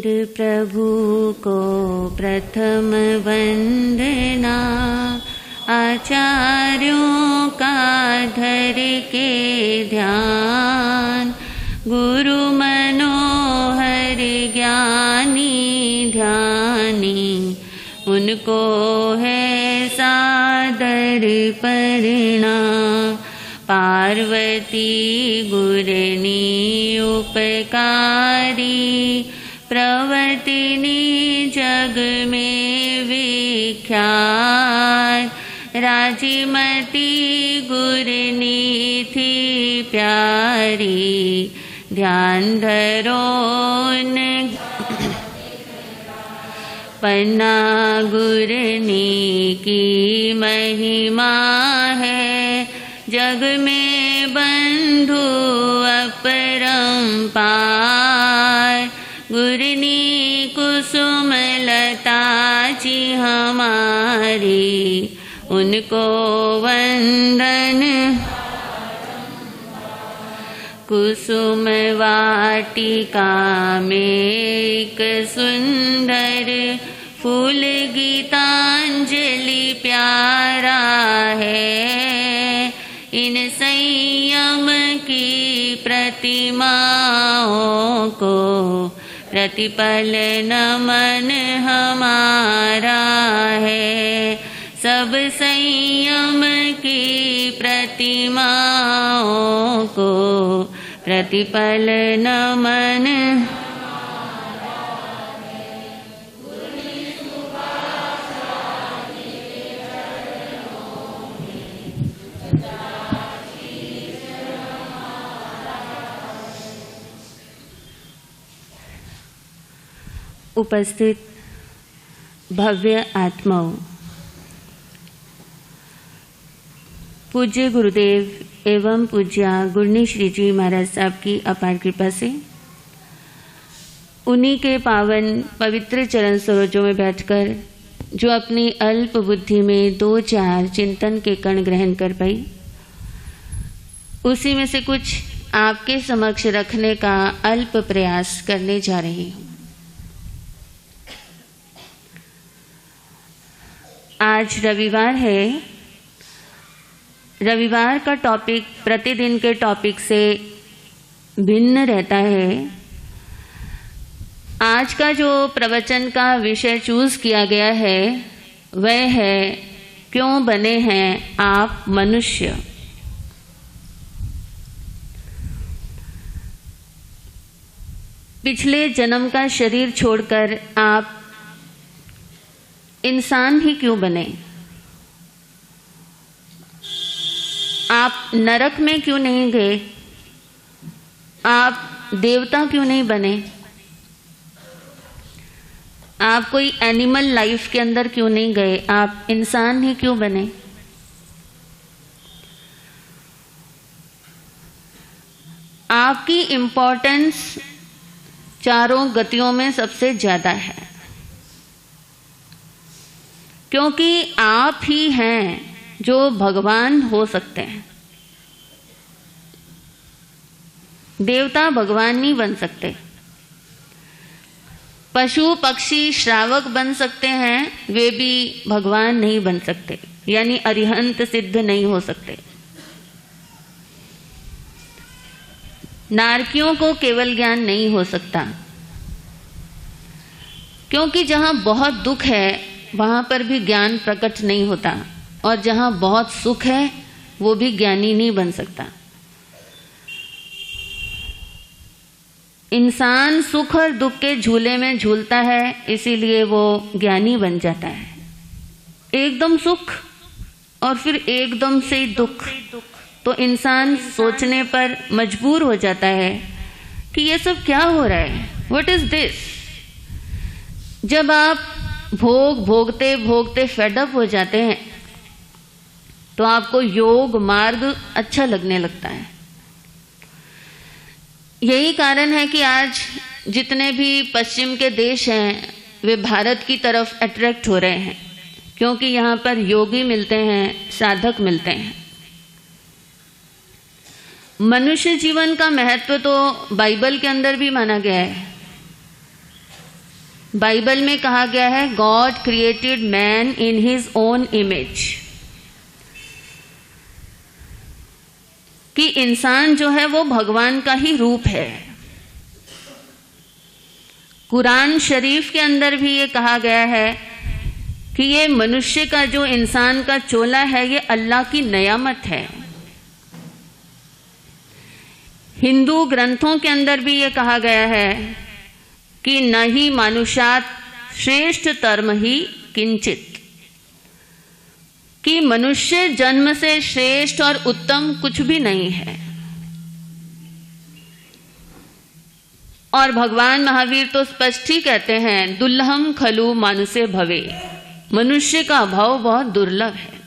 फिर प्रभु को प्रथम वंदना, आचार्यों का धर के ध्यान, गुरु मनोहर ज्ञानी ध्यानी, उनको है सादर प्रणाम। पार्वती गुरनी उपकारी, प्रवर्तिनी जग में विख्यात, राजीमती गुरनी थी प्यारी, ध्यान धरो पन्ना गुरनी की महिमा है, जग में बंधु अपरंपार, गुरनी कुसुम लता जी हमारी, उनको वंदन। कुसुम वाटिका में एक सुंदर फूल गीतांजलि प्यारा है, इन संयम की प्रतिमाओं को प्रतिपल नमन हमारा है। सब संयम की प्रतिमाओं को प्रतिपल नमन। उपस्थित भव्य आत्माओं, पूज्य गुरुदेव एवं पूज्या गुरनी श्री जी महाराज साहब की अपार कृपा से उन्हीं के पावन पवित्र चरण सरोजों में बैठकर जो अपनी अल्प बुद्धि में 2-4 चिंतन के कण ग्रहण कर पाई, उसी में से कुछ आपके समक्ष रखने का अल्प प्रयास करने जा रही हूँ। आज रविवार है। रविवार का टॉपिक प्रतिदिन के टॉपिक से भिन्न रहता है। आज का जो प्रवचन का विषय चूज किया गया है वह है क्यों बने हैं आप मनुष्य। पिछले जन्म का शरीर छोड़कर आप इंसान ही क्यों बने? आप नरक में क्यों नहीं गए? आप देवता क्यों नहीं बने? आप कोई एनिमल लाइफ के अंदर क्यों नहीं गए? आप इंसान ही क्यों बने? आपकी इम्पोर्टेंस चारों गतियों में सबसे ज्यादा है, क्योंकि आप ही हैं जो भगवान हो सकते हैं। देवता भगवान नहीं बन सकते। पशु पक्षी श्रावक बन सकते हैं, वे भी भगवान नहीं बन सकते, यानी अरिहंत सिद्ध नहीं हो सकते। नारकियों को केवल ज्ञान नहीं हो सकता, क्योंकि जहां बहुत दुख है वहां पर भी ज्ञान प्रकट नहीं होता, और जहां बहुत सुख है वो भी ज्ञानी नहीं बन सकता। इंसान सुख और दुख के झूले में झूलता है, इसीलिए वो ज्ञानी बन जाता है। एकदम सुख और फिर एकदम से दुख, तो इंसान सोचने पर मजबूर हो जाता है कि ये सब क्या हो रहा है, व्हाट इज दिस। जब आप भोगते भोगते फेडअप हो जाते हैं तो आपको योग मार्ग अच्छा लगने लगता है। यही कारण है कि आज जितने भी पश्चिम के देश हैं वे भारत की तरफ अट्रैक्ट हो रहे हैं, क्योंकि यहाँ पर योगी मिलते हैं, साधक मिलते हैं। मनुष्य जीवन का महत्व तो बाइबल के अंदर भी माना गया है। बाइबल में कहा गया है God created man in his own image, कि इंसान जो है वो भगवान का ही रूप है। कुरान शरीफ के अंदर भी ये कहा गया है कि ये मनुष्य का जो इंसान का चोला है ये अल्लाह की नियामत है। हिंदू ग्रंथों के अंदर भी ये कहा गया है कि न ही मानुषात श्रेष्ठ धर्म ही किंचित, कि मनुष्य जन्म से श्रेष्ठ और उत्तम कुछ भी नहीं है। और भगवान महावीर तो स्पष्ट ही कहते हैं दुर्लभम खलु मानुषे भवे, मनुष्य का भाव बहुत दुर्लभ है।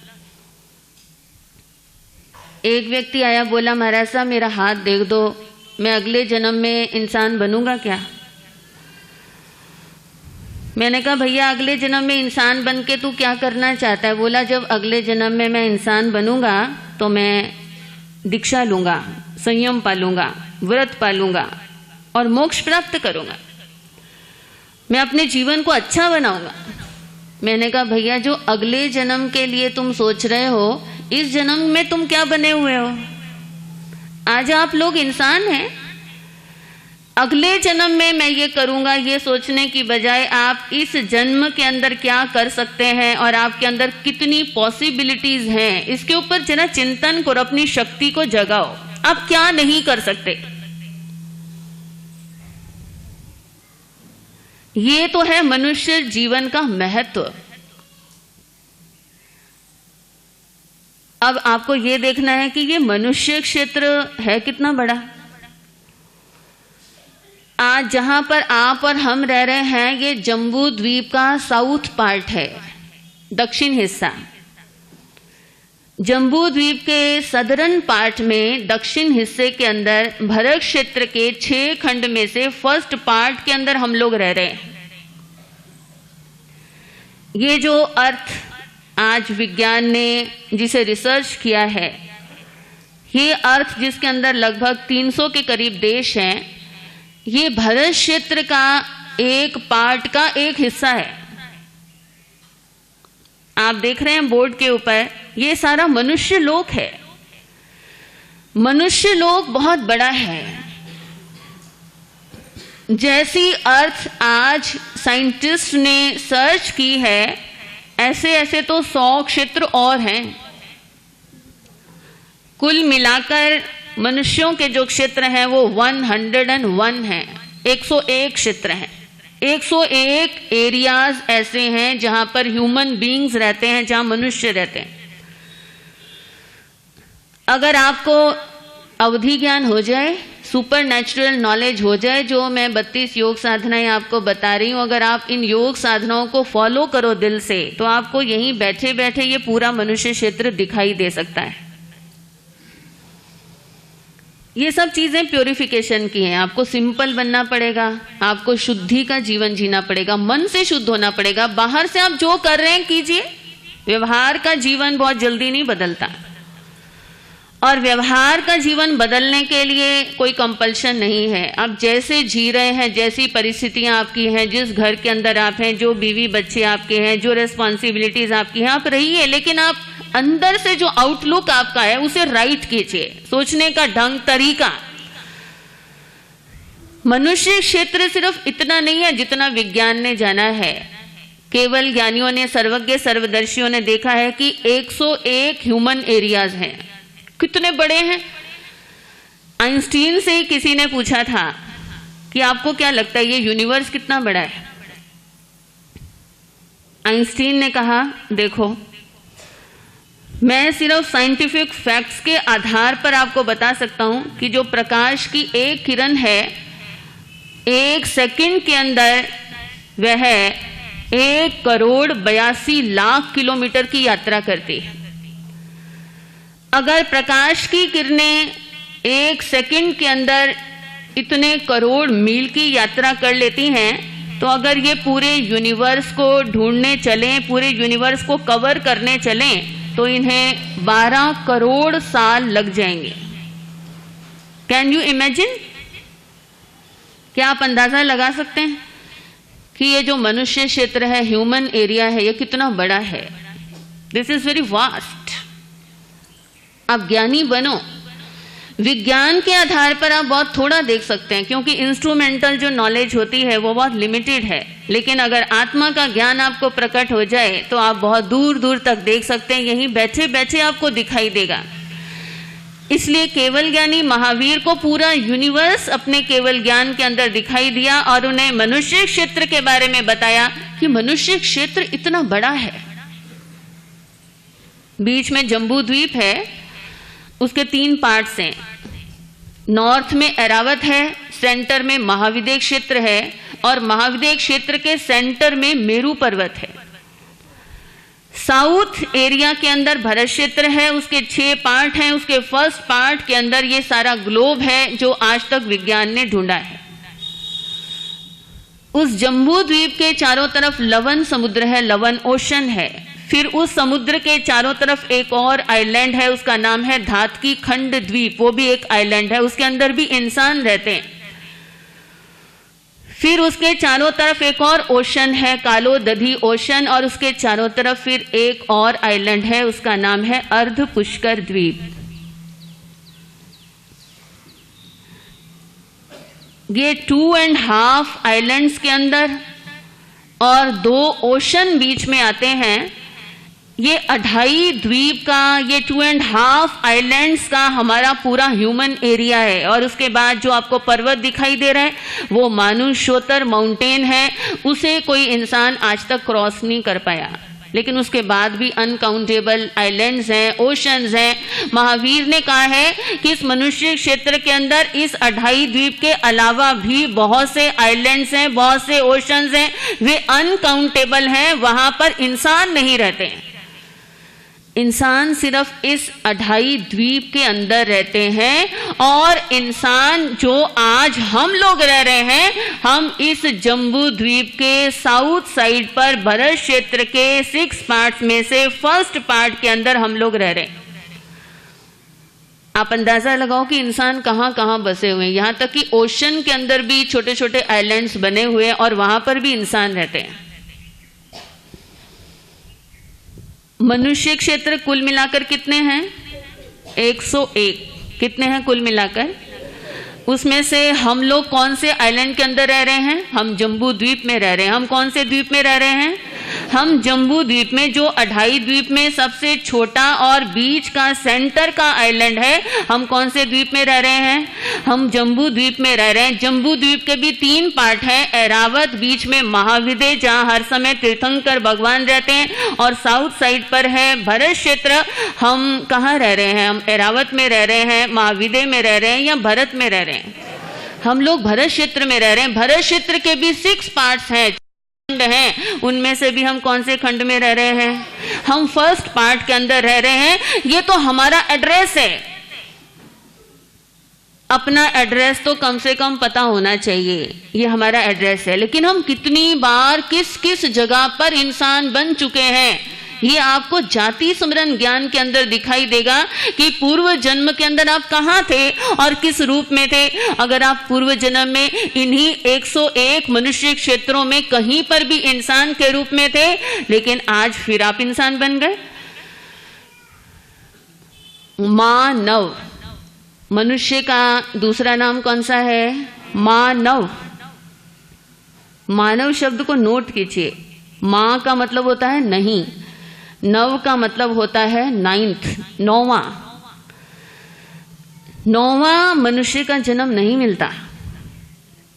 एक व्यक्ति आया, बोला महाराज साहब मेरा हाथ देख दो, मैं अगले जन्म में इंसान बनूंगा क्या? मैंने कहा भैया अगले जन्म में इंसान बन के तू क्या करना चाहता है? बोला जब अगले जन्म में मैं इंसान बनूंगा तो मैं दीक्षा लूंगा, संयम पालूंगा, व्रत पालूंगा और मोक्ष प्राप्त करूंगा, मैं अपने जीवन को अच्छा बनाऊंगा। मैंने कहा भैया जो अगले जन्म के लिए तुम सोच रहे हो, इस जन्म में तुम क्या बने हुए हो? आज आप लोग इंसान हैं, अगले जन्म में मैं ये करूंगा ये सोचने की बजाय आप इस जन्म के अंदर क्या कर सकते हैं और आपके अंदर कितनी पॉसिबिलिटीज हैं, इसके ऊपर जरा चिंतन करो, अपनी शक्ति को जगाओ। आप क्या नहीं कर सकते, ये तो है मनुष्य जीवन का महत्व। अब आपको ये देखना है कि ये मनुष्य क्षेत्र है कितना बड़ा। आज जहां पर आप और हम रह रहे हैं ये जम्बू द्वीप का साउथ पार्ट है, दक्षिण हिस्सा। जम्बू द्वीप के सदर्न पार्ट में दक्षिण हिस्से के अंदर भारत क्षेत्र के 6 खंड में से फर्स्ट पार्ट के अंदर हम लोग रह रहे हैं। ये जो अर्थ आज विज्ञान ने जिसे रिसर्च किया है, ये अर्थ जिसके अंदर लगभग 300 के करीब देश हैं, ये भारत क्षेत्र का एक पार्ट का एक हिस्सा है। आप देख रहे हैं बोर्ड के ऊपर, ये सारा मनुष्य लोक है। मनुष्य लोक बहुत बड़ा है। जैसी अर्थ आज साइंटिस्ट ने सर्च की है, ऐसे ऐसे तो 100 क्षेत्र और हैं। कुल मिलाकर मनुष्यों के जो क्षेत्र हैं वो 101 हैं, 101 क्षेत्र हैं। 101 एरियाज ऐसे हैं जहां पर ह्यूमन बीइंग्स रहते हैं, जहां मनुष्य रहते हैं। अगर आपको अवधि ज्ञान हो जाए, सुपर नेचुरल नॉलेज हो जाए, जो मैं 32 योग साधनाएं आपको बता रही हूं, अगर आप इन योग साधनाओं को फॉलो करो दिल से, तो आपको यहीं बैठे बैठे ये पूरा मनुष्य क्षेत्र दिखाई दे सकता है। ये सब चीजें प्योरिफिकेशन की हैं। आपको सिंपल बनना पड़ेगा, आपको शुद्धि का जीवन जीना पड़ेगा, मन से शुद्ध होना पड़ेगा। बाहर से आप जो कर रहे हैं कीजिए, व्यवहार का जीवन बहुत जल्दी नहीं बदलता, और व्यवहार का जीवन बदलने के लिए कोई कंपल्शन नहीं है। आप जैसे जी रहे हैं, जैसी परिस्थितियां आपकी हैं, जिस घर के अंदर आप हैं, जो बीवी बच्चे आपके हैं, जो रिस्पॉन्सिबिलिटीज आपकी हैं, आप रहिए, लेकिन आप अंदर से जो आउटलुक आपका है उसे राइट कीजिए, सोचने का ढंग, तरीका। मनुष्य क्षेत्र सिर्फ इतना नहीं है जितना विज्ञान ने जाना है। केवल ज्ञानियों ने, सर्वज्ञ सर्वदर्शियों ने देखा है कि 101 ह्यूमन एरियाज हैं। कितने बड़े हैं? आइंस्टीन से किसी ने पूछा था कि आपको क्या लगता है ये यूनिवर्स कितना बड़ा है? आइंस्टीन ने कहा देखो, मैं सिर्फ साइंटिफिक फैक्ट्स के आधार पर आपको बता सकता हूं कि जो प्रकाश की एक किरण है, 1 सेकंड के अंदर वह 1,82,00,000 किलोमीटर की यात्रा करती है। अगर प्रकाश की किरणें 1 सेकंड के अंदर इतने करोड़ मील की यात्रा कर लेती हैं, तो अगर ये पूरे यूनिवर्स को ढूंढने चलें, पूरे यूनिवर्स को कवर करने चलें, तो इन्हें 12 करोड़ साल लग जाएंगे। Can you imagine? क्या आप अंदाजा लगा सकते हैं कि ये जो मनुष्य क्षेत्र है, ह्यूमन एरिया है, ये कितना बड़ा है। This is very vast. आप ज्ञानी बनो। विज्ञान के आधार पर आप बहुत थोड़ा देख सकते हैं, क्योंकि इंस्ट्रूमेंटल जो नॉलेज होती है वो बहुत लिमिटेड है। लेकिन अगर आत्मा का ज्ञान आपको प्रकट हो जाए तो आप बहुत दूर दूर तक देख सकते हैं, यहीं बैठे बैठे आपको दिखाई देगा। इसलिए केवल ज्ञानी महावीर को पूरा यूनिवर्स अपने केवल ज्ञान के अंदर दिखाई दिया और उन्हें मनुष्य क्षेत्र के बारे में बताया कि मनुष्य क्षेत्र इतना बड़ा है। बीच में जम्बू द्वीप है, उसके 3 पार्ट्स हैं। नॉर्थ में ऐरावत है, सेंटर में महाविद्य क्षेत्र है और महाविद्य क्षेत्र के सेंटर में मेरू पर्वत है। साउथ एरिया के अंदर भरत क्षेत्र है, उसके 6 पार्ट हैं। उसके फर्स्ट पार्ट के अंदर ये सारा ग्लोब है जो आज तक विज्ञान ने ढूंढा है। उस जम्बू द्वीप के चारों तरफ लवन समुद्र है, लवन ओशन है। फिर उस समुद्र के चारों तरफ एक और आइलैंड है, उसका नाम है धातकी खंड द्वीप, वो भी एक आइलैंड है, उसके अंदर भी इंसान रहते हैं। फिर उसके चारों तरफ एक और ओशन है, कालो दधी ओशन, और उसके चारों तरफ फिर एक और आइलैंड है, उसका नाम है अर्ध पुष्कर द्वीप। ये 2.5 आइलैंड्स के अंदर और 2 ओशन बीच में आते हैं। ये 2.5 द्वीप का, ये 2.5 आइलैंड्स का हमारा पूरा ह्यूमन एरिया है। और उसके बाद जो आपको पर्वत दिखाई दे रहा है वो मानुषोत्तर माउंटेन है, उसे कोई इंसान आज तक क्रॉस नहीं कर पाया। लेकिन उसके बाद भी अनकाउंटेबल आइलैंड्स हैं, ओशंस हैं। महावीर ने कहा है कि इस मनुष्य क्षेत्र के अंदर इस 2.5 द्वीप के अलावा भी बहुत से आइलैंड्स हैं, बहुत से ओशंस हैं, वे अनकाउंटेबल हैं, वहां पर इंसान नहीं रहते हैं। इंसान सिर्फ इस 2.5 द्वीप के अंदर रहते हैं। और इंसान जो आज हम लोग रह रहे हैं, हम इस जम्बू द्वीप के साउथ साइड पर भरत क्षेत्र के 6 पार्ट्स में से फर्स्ट पार्ट के अंदर हम लोग रह रहे हैं। आप अंदाजा लगाओ कि इंसान कहां कहां बसे हुए हैं। यहां तक कि ओशन के अंदर भी छोटे छोटे आइलैंड्स बने हुए हैं और वहां पर भी इंसान रहते हैं। मनुष्य क्षेत्र कुल मिलाकर कितने हैं? 101। कितने हैं कुल मिलाकर? उसमें से हम लोग कौन से आइलैंड के अंदर रह रहे हैं? हम जम्बू द्वीप में रह रहे हैं। हम कौन से द्वीप में रह रहे हैं? हम जम्बू द्वीप में, जो 2.5 द्वीप में सबसे छोटा और बीच का सेंटर का आइलैंड है। हम कौन से द्वीप में रह रहे हैं? हम जम्बू द्वीप में रह रहे हैं। जम्बू द्वीप के भी 3 पार्ट हैं, ऐरावत, बीच में महाविद्य जहां हर समय तीर्थंकर भगवान रहते हैं, और साउथ साइड पर है भरत क्षेत्र। हम कहाँ रह रहे हैं? हम ऐरावत में रह रहे हैं, महाविद्य में रह रहे हैं, या भरत में रह रहे हैं? हम लोग भरत क्षेत्र में रह रहे हैं। भरत क्षेत्र के भी 6 पार्ट्स हैं, खंड हैं। उनमें से भी हम कौन से खंड में रह रहे हैं? हम फर्स्ट पार्ट के अंदर रह रहे हैं। ये तो हमारा एड्रेस है। अपना एड्रेस तो कम से कम पता होना चाहिए, ये हमारा एड्रेस है। लेकिन हम कितनी बार किस किस जगह पर इंसान बन चुके हैं, ये आपको जाति स्मरण ज्ञान के अंदर दिखाई देगा कि पूर्व जन्म के अंदर आप कहां थे और किस रूप में थे। अगर आप पूर्व जन्म में इन्हीं 101 मनुष्य क्षेत्रों में कहीं पर भी इंसान के रूप में थे, लेकिन आज फिर आप इंसान बन गए। मानव, मनुष्य का दूसरा नाम कौन सा है? मानव। मानव शब्द को नोट कीजिए। मां का मतलब होता है नहीं, नव का मतलब होता है 9th, 9वां। 9वां मनुष्य का जन्म नहीं मिलता।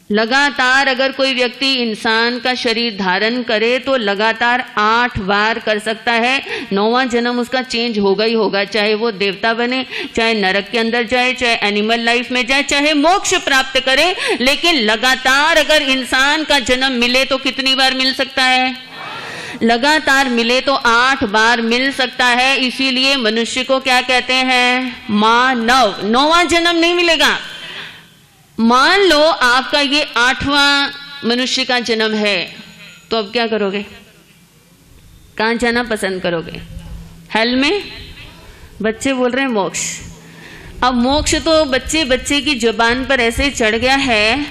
लगातार अगर कोई व्यक्ति इंसान का शरीर धारण करे तो लगातार 8 बार कर सकता है। 9वां जन्म उसका चेंज होगा ही होगा, चाहे वो देवता बने, चाहे नरक के अंदर जाए, चाहे एनिमल लाइफ में जाए, चाहे मोक्ष प्राप्त करे। लेकिन लगातार अगर इंसान का जन्म मिले तो कितनी बार मिल सकता है? लगातार मिले तो 8 बार मिल सकता है। इसीलिए मनुष्य को क्या कहते हैं? मानव। 9वां जन्म नहीं मिलेगा। मान लो आपका ये 8वां मनुष्य का जन्म है, तो अब क्या करोगे? कहां जाना पसंद करोगे? हेल में? बच्चे बोल रहे हैं मोक्ष। अब मोक्ष तो बच्चे बच्चे की जुबान पर ऐसे चढ़ गया है,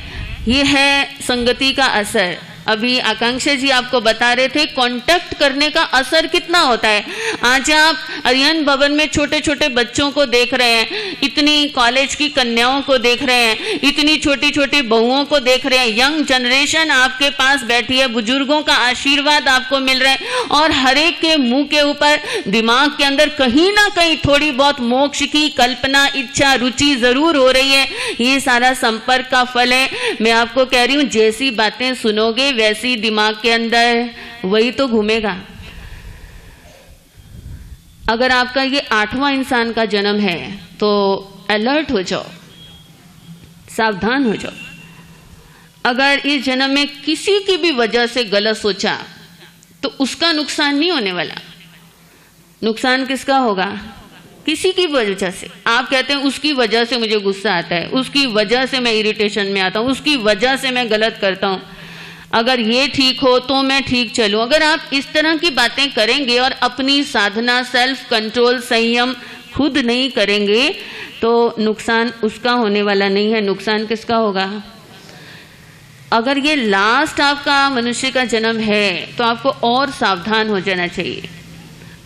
ये है संगति का असर। अभी आकांक्षा जी आपको बता रहे थे कांटेक्ट करने का असर कितना होता है। आज आप अरिहंत भवन में छोटे छोटे बच्चों को देख रहे हैं, इतनी कॉलेज की कन्याओं को देख रहे हैं, इतनी छोटी छोटी बहुओं को देख रहे हैं, यंग जनरेशन आपके पास बैठी है, बुजुर्गों का आशीर्वाद आपको मिल रहा है और हर एक के मुंह के ऊपर दिमाग के अंदर कहीं ना कहीं थोड़ी बहुत मोक्ष की कल्पना, इच्छा, रुचि जरूर हो रही है। ये सारा संपर्क का फल है। मैं आपको कह रही हूं, जैसी बातें सुनोगे वैसी दिमाग के अंदर वही तो घूमेगा। अगर आपका ये 8वां इंसान का जन्म है तो अलर्ट हो जाओ, सावधान हो जाओ। अगर इस जन्म में किसी की भी वजह से गलत सोचा तो उसका नुकसान नहीं होने वाला। नुकसान किसका होगा? किसी की वजह से। आप कहते हैं उसकी वजह से मुझे गुस्सा आता है, उसकी वजह से मैं इरिटेशन में आता हूं, उसकी वजह से मैं गलत करता हूं। अगर ये ठीक हो तो मैं ठीक चलूं। अगर आप इस तरह की बातें करेंगे और अपनी साधना, सेल्फ कंट्रोल, संयम खुद नहीं करेंगे तो नुकसान उसका होने वाला नहीं है। नुकसान किसका होगा? अगर ये लास्ट आपका मनुष्य का जन्म है तो आपको और सावधान हो जाना चाहिए।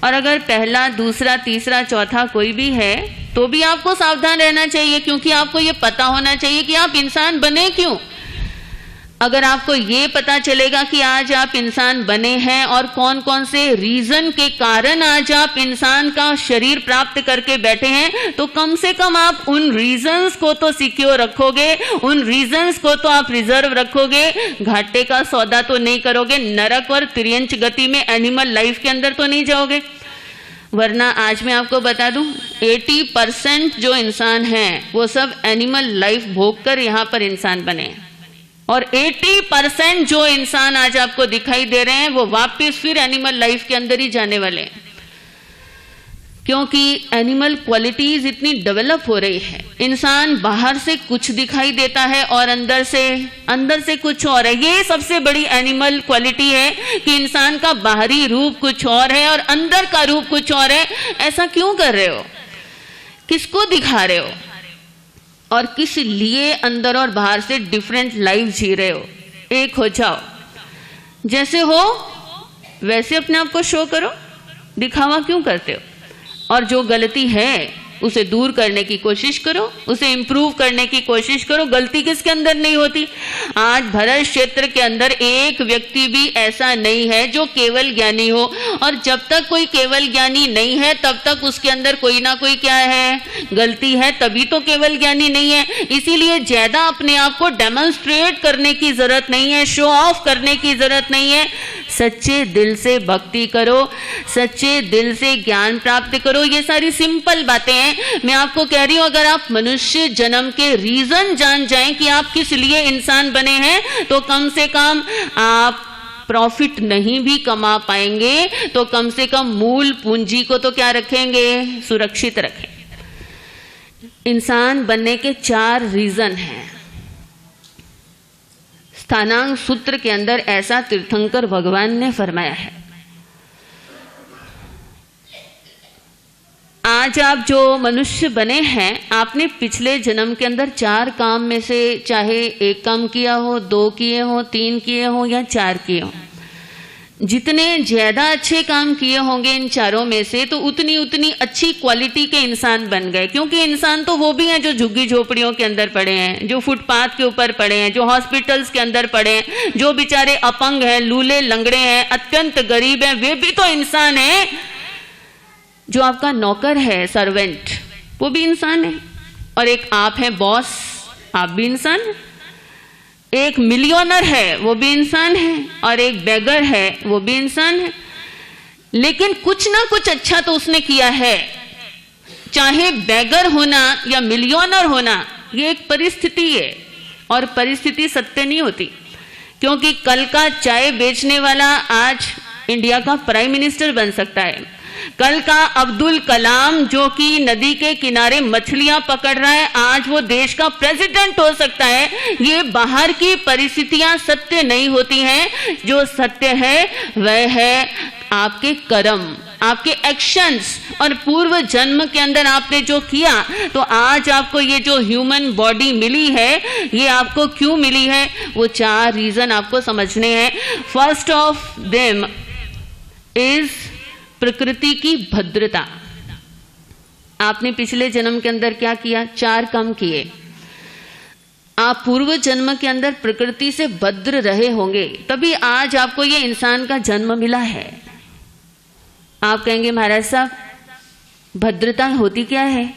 और अगर पहला, दूसरा, तीसरा, चौथा कोई भी है तो भी आपको सावधान रहना चाहिए, क्योंकि आपको ये पता होना चाहिए कि आप इंसान बने क्यों। अगर आपको ये पता चलेगा कि आज आप इंसान बने हैं और कौन कौन से रीजन के कारण आज आप इंसान का शरीर प्राप्त करके बैठे हैं, तो कम से कम आप उन रीजंस को तो सिक्योर रखोगे, उन रीजंस को तो आप रिजर्व रखोगे। घाटे का सौदा तो नहीं करोगे, नरक और तिर्यंच गति में एनिमल लाइफ के अंदर तो नहीं जाओगे। वरना आज मैं आपको बता दूं, 80% जो इंसान हैं वो सब एनिमल लाइफ भोग कर यहां पर इंसान बने हैं और 80% जो इंसान आज आपको दिखाई दे रहे हैं वो वापस फिर एनिमल लाइफ के अंदर ही जाने वाले हैं, क्योंकि एनिमल क्वालिटीज इतनी डेवलप हो रही है। इंसान बाहर से कुछ दिखाई देता है और अंदर से कुछ और है। ये सबसे बड़ी एनिमल क्वालिटी है कि इंसान का बाहरी रूप कुछ और है और अंदर का रूप कुछ और है। ऐसा क्यों कर रहे हो? किसको दिखा रहे हो? और किस लिए अंदर और बाहर से डिफरेंट लाइफ जी रहे हो? एक हो जाओ, जैसे हो वैसे अपने आप को शो करो। दिखावा क्यों करते हो? और जो गलती है उसे दूर करने की कोशिश करो, उसे इंप्रूव करने की कोशिश करो। गलती किसके अंदर नहीं होती? आज भरत क्षेत्र के अंदर एक व्यक्ति भी ऐसा नहीं है जो केवल ज्ञानी हो, और जब तक कोई केवल ज्ञानी नहीं है तब तक उसके अंदर कोई ना कोई क्या है, गलती है, तभी तो केवल ज्ञानी नहीं है। इसीलिए ज्यादा अपने आप को डेमोन्स्ट्रेट करने की जरूरत नहीं है, शो ऑफ करने की जरूरत नहीं है। सच्चे दिल से भक्ति करो, सच्चे दिल से ज्ञान प्राप्त करो। ये सारी सिंपल बातें हैं। मैं आपको कह रही हूं, अगर आप मनुष्य जन्म के रीजन जान जाएं कि आप किस लिए इंसान बने हैं, तो कम से कम आप प्रॉफिट नहीं भी कमा पाएंगे तो कम से कम मूल पूंजी को तो क्या रखेंगे? सुरक्षित रखें। इंसान बनने के 4 रीजन हैं। स्थानांक सूत्र के अंदर ऐसा तीर्थंकर भगवान ने फरमाया है। आज आप जो मनुष्य बने हैं, आपने पिछले जन्म के अंदर 4 काम में से चाहे 1 काम किया हो, 2 किए हो, 3 किए हो या 4 किए हो, जितने ज्यादा अच्छे काम किए होंगे इन चारों में से, तो उतनी अच्छी क्वालिटी के इंसान बन गए। क्योंकि इंसान तो वो भी हैं जो झुग्गी झोपड़ियों के अंदर पड़े हैं, जो फुटपाथ के ऊपर पड़े हैं, जो हॉस्पिटल्स के अंदर पड़े हैं, जो बेचारे अपंग हैं, लूले लंगड़े हैं, अत्यंत गरीब हैं, वे भी तो इंसान हैं। जो आपका नौकर है, सर्वेंट, वो भी इंसान है। और एक आप हैं बॉस, आप भी इंसान हैं। एक मिलियनर है, वो भी इंसान है। और एक बेगर है, वो भी इंसान है। लेकिन कुछ ना कुछ अच्छा तो उसने किया है। चाहे बेगर होना या मिलियनर होना, ये एक परिस्थिति है और परिस्थिति सत्य नहीं होती। क्योंकि कल का चाय बेचने वाला आज इंडिया का प्राइम मिनिस्टर बन सकता है। कल का अब्दुल कलाम जो कि नदी के किनारे मछलियां पकड़ रहा है, आज वो देश का प्रेसिडेंट हो सकता है। ये बाहर की परिस्थितियां सत्य नहीं होती हैं। जो सत्य है वह है आपके कर्म, आपके एक्शंस और पूर्व जन्म के अंदर आपने जो किया, तो आज आपको ये जो ह्यूमन बॉडी मिली है, ये आपको क्यों मिली है, वो 4 रीजन आपको समझने हैं। फर्स्ट ऑफ देम इज प्रकृति की भद्रता। आपने पिछले जन्म के अंदर क्या किया? 4 काम किए। आप पूर्व जन्म के अंदर प्रकृति से भद्र रहे होंगे, तभी आज आपको ये इंसान का जन्म मिला है। आप कहेंगे महाराज साहब, भद्रता होती क्या है?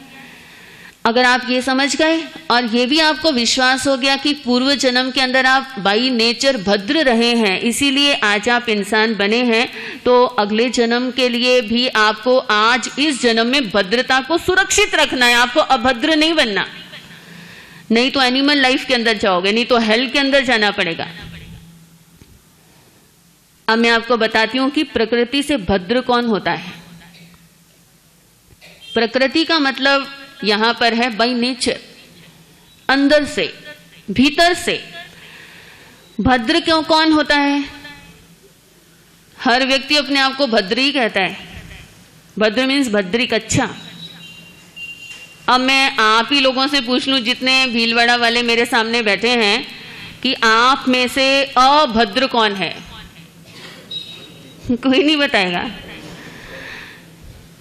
अगर आप ये समझ गए और ये भी आपको विश्वास हो गया कि पूर्व जन्म के अंदर आप बाई नेचर भद्र रहे हैं, इसीलिए आज आप इंसान बने हैं, तो अगले जन्म के लिए भी आपको आज इस जन्म में भद्रता को सुरक्षित रखना है। आपको अभद्र नहीं बनना, नहीं तो एनिमल लाइफ के अंदर जाओगे, नहीं तो हेल के अंदर जाना पड़ेगा। अब मैं आपको बताती हूं कि प्रकृति से भद्र कौन होता है। प्रकृति का मतलब यहां पर है बाय नेचर, अंदर से, भीतर से। भद्र क्यों कौन होता है? हर व्यक्ति अपने आप को भद्र ही कहता है। भद्र मीन्स भद्रिक, अच्छा। अब मैं आप ही लोगों से पूछ लूं, जितने भीलवाड़ा वाले मेरे सामने बैठे हैं, कि आप में से अभद्र कौन है? कोई नहीं बताएगा।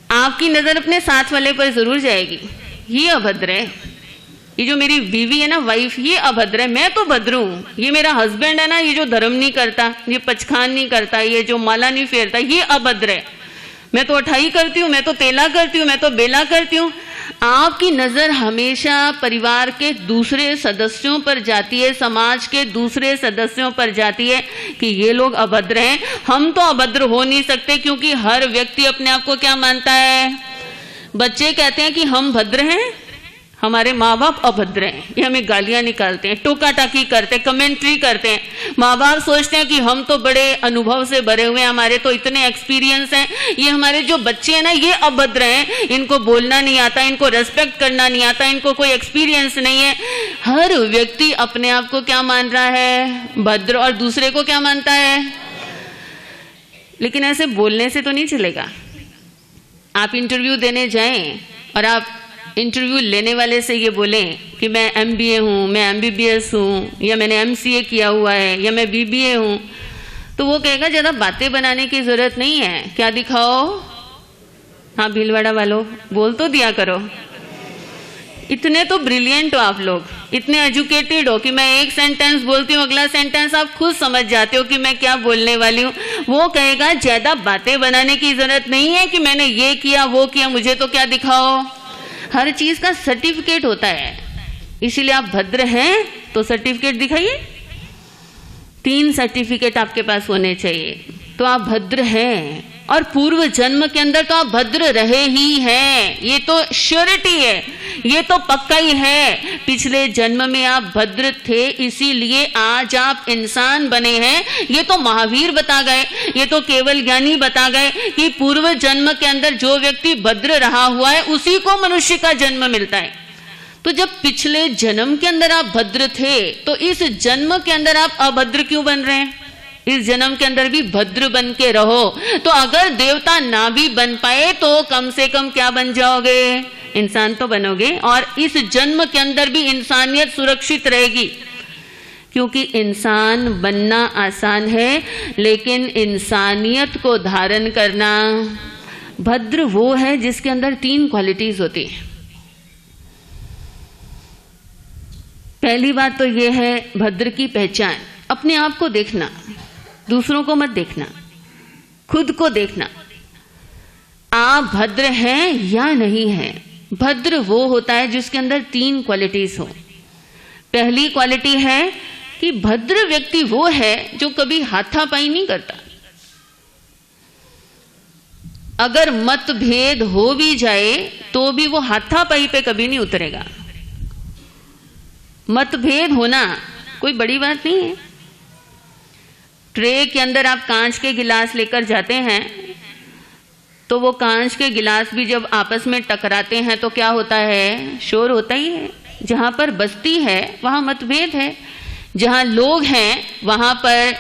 आपकी नजर अपने साथ वाले पर जरूर जाएगी, ये अभद्र है। ये जो मेरी बीवी है ना, वाइफ, ये अभद्र है। मैं तो भद्र हूं। ये मेरा हस्बैंड है ना, ये जो धर्म नहीं करता, ये पचखान नहीं करता, ये जो माला नहीं फेरता, ये अभद्र है। मैं तो अठाई करती हूँ, मैं तो तेला करती हूँ, मैं तो बेला करती हूँ। आपकी नजर हमेशा परिवार के दूसरे सदस्यों पर जाती है, समाज के दूसरे सदस्यों पर जाती है कि ये लोग अभद्र हैं। हम तो अभद्र हो नहीं सकते, क्योंकि हर व्यक्ति अपने आप को क्या मानता है? बच्चे कहते हैं कि हम भद्र हैं, हमारे माँ बाप अभद्र हैं। ये हमें गालियां निकालते हैं, टोका टाकी करते हैं, कमेंट्री करते हैं। माँ बाप सोचते हैं कि हम तो बड़े अनुभव से भरे हुए हैं, हमारे तो इतने एक्सपीरियंस हैं। ये हमारे जो बच्चे हैं ना, ये अभद्र हैं, इनको बोलना नहीं आता, इनको रेस्पेक्ट करना नहीं आता, इनको कोई एक्सपीरियंस नहीं है। हर व्यक्ति अपने आप को क्या मान रहा है? भद्र। और दूसरे को क्या मानता है? लेकिन ऐसे बोलने से तो नहीं चलेगा। आप इंटरव्यू देने जाएं और आप इंटरव्यू लेने वाले से ये बोलें कि मैं MBA हूँ, मैं MBBS हूँ, या मैंने MCA किया हुआ है, या मैं BBA हूँ, तो वो कहेगा ज़्यादा बातें बनाने की ज़रूरत नहीं है, क्या दिखाओ? हाँ भीलवाड़ा वालों, बोल तो दिया करो। इतने तो ब्रिलियंट हो आप लोग, इतने एजुकेटेड हो कि मैं एक सेंटेंस बोलती हूँ, अगला सेंटेंस आप खुद समझ जाते हो कि मैं क्या बोलने वाली हूँ। वो कहेगा ज़्यादा बातें बनाने की ज़रूरत नहीं है कि मैंने ये किया वो किया, मुझे तो क्या दिखाओ। हर चीज का सर्टिफिकेट होता है, इसीलिए आप भद्र हैं तो सर्टिफिकेट दिखाइए। 3 सर्टिफिकेट आपके पास होने चाहिए, तो आप भद्र हैं। और पूर्व जन्म के अंदर तो आप भद्र रहे ही हैं, ये तो श्योरिटी है, ये तो पक्का ही है। पिछले जन्म में आप भद्र थे, इसीलिए आज आप इंसान बने हैं। ये तो महावीर बता गए, ये तो केवल ज्ञानी बता गए कि पूर्व जन्म के अंदर जो व्यक्ति भद्र रहा हुआ है, उसी को मनुष्य का जन्म मिलता है। तो जब पिछले जन्म के अंदर आप भद्र थे, तो इस जन्म के अंदर आप अभद्र क्यों बन रहे हैं? इस जन्म के अंदर भी भद्र बन के रहो। तो अगर देवता ना भी बन पाए तो कम से कम क्या बन जाओगे? इंसान तो बनोगे। और इस जन्म के अंदर भी इंसानियत सुरक्षित रहेगी, क्योंकि इंसान बनना आसान है, लेकिन इंसानियत को धारण करना। भद्र वो है जिसके अंदर 3 क्वालिटीज होती है। पहली बात तो ये है भद्र की पहचान, अपने आप को देखना, दूसरों को मत देखना, खुद को देखना। आप भद्र हैं या नहीं हैं? भद्र वो होता है जिसके अंदर 3 क्वालिटीज हो। पहली क्वालिटी है कि भद्र व्यक्ति वो है जो कभी हाथापाई नहीं करता। अगर मतभेद हो भी जाए तो भी वो हाथापाई पे कभी नहीं उतरेगा। मतभेद होना कोई बड़ी बात नहीं है। ट्रे के अंदर आप कांच के गिलास लेकर जाते हैं, तो वो कांच के गिलास भी जब आपस में टकराते हैं तो क्या होता है? शोर होता ही है। जहाँ पर बस्ती है वहाँ मतभेद है, जहाँ लोग हैं वहाँ पर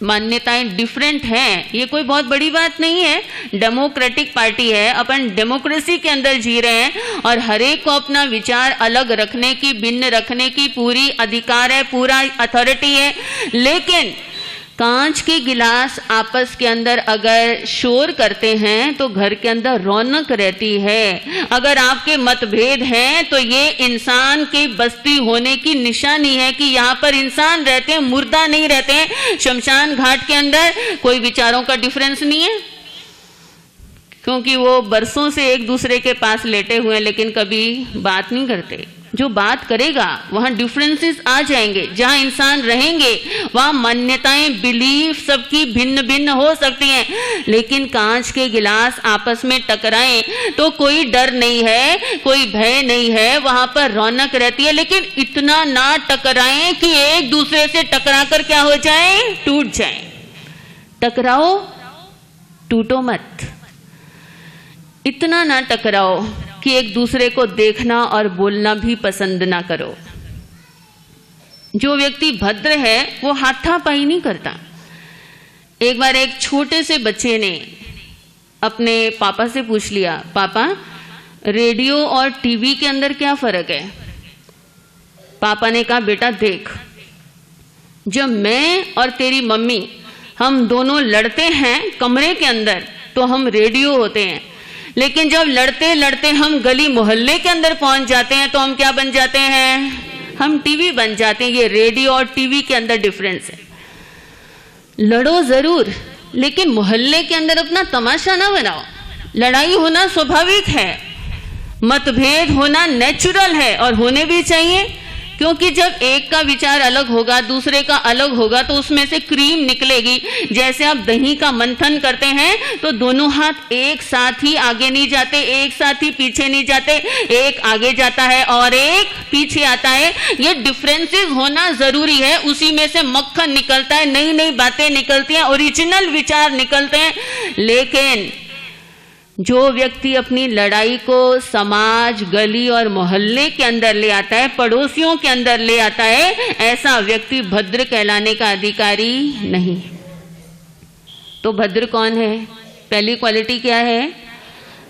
मान्यताएं डिफरेंट हैं, ये कोई बहुत बड़ी बात नहीं है। डेमोक्रेटिक पार्टी है, अपन डेमोक्रेसी के अंदर जी रहे हैं और हर एक को अपना विचार अलग रखने की, भिन्न रखने की पूरी अधिकार है, पूरा अथॉरिटी है। लेकिन कांच के गिलास आपस के अंदर अगर शोर करते हैं तो घर के अंदर रौनक रहती है। अगर आपके मतभेद हैं तो ये इंसान की बस्ती होने की निशानी है कि यहाँ पर इंसान रहते हैं, मुर्दा नहीं रहते हैं। शमशान घाट के अंदर कोई विचारों का डिफरेंस नहीं है, क्योंकि वो बरसों से एक दूसरे के पास लेटे हुए हैं लेकिन कभी बात नहीं करते। जो बात करेगा वहां डिफरेंसेस आ जाएंगे। जहां इंसान रहेंगे वहां मान्यताएं, बिलीफ सबकी भिन्न भिन्न हो सकती हैं, लेकिन कांच के गिलास आपस में टकराएं तो कोई डर नहीं है, कोई भय नहीं है, वहां पर रौनक रहती है। लेकिन इतना ना टकराएं कि एक दूसरे से टकरा कर क्या हो जाए, टूट जाए। टकराओ, टूटो मत। इतना ना टकराओ कि एक दूसरे को देखना और बोलना भी पसंद ना करो। जो व्यक्ति भद्र है वो हाथापाई नहीं करता। एक बार एक छोटे से बच्चे ने अपने पापा से पूछ लिया, पापा रेडियो और टीवी के अंदर क्या फर्क है? पापा ने कहा, बेटा देख, जब मैं और तेरी मम्मी हम दोनों लड़ते हैं कमरे के अंदर तो हम रेडियो होते हैं, लेकिन जब लड़ते लड़ते हम गली मोहल्ले के अंदर पहुंच जाते हैं तो हम क्या बन जाते हैं, हम टीवी बन जाते हैं। ये रेडियो और टीवी के अंदर डिफरेंस है। लड़ो जरूर, लेकिन मोहल्ले के अंदर अपना तमाशा ना बनाओ। लड़ाई होना स्वाभाविक है, मतभेद होना नेचुरल है और होने भी चाहिए, क्योंकि जब एक का विचार अलग होगा, दूसरे का अलग होगा तो उसमें से क्रीम निकलेगी। जैसे आप दही का मंथन करते हैं तो दोनों हाथ एक साथ ही आगे नहीं जाते, एक साथ ही पीछे नहीं जाते, एक आगे जाता है और एक पीछे आता है। ये डिफरेंसेस होना जरूरी है, उसी में से मक्खन निकलता है, नई नई बातें निकलती हैं, ओरिजिनल विचार निकलते हैं। लेकिन जो व्यक्ति अपनी लड़ाई को समाज, गली और मोहल्ले के अंदर ले आता है, पड़ोसियों के अंदर ले आता है, ऐसा व्यक्ति भद्र कहलाने का अधिकारी नहीं। तो भद्र कौन है? पहली क्वालिटी क्या है?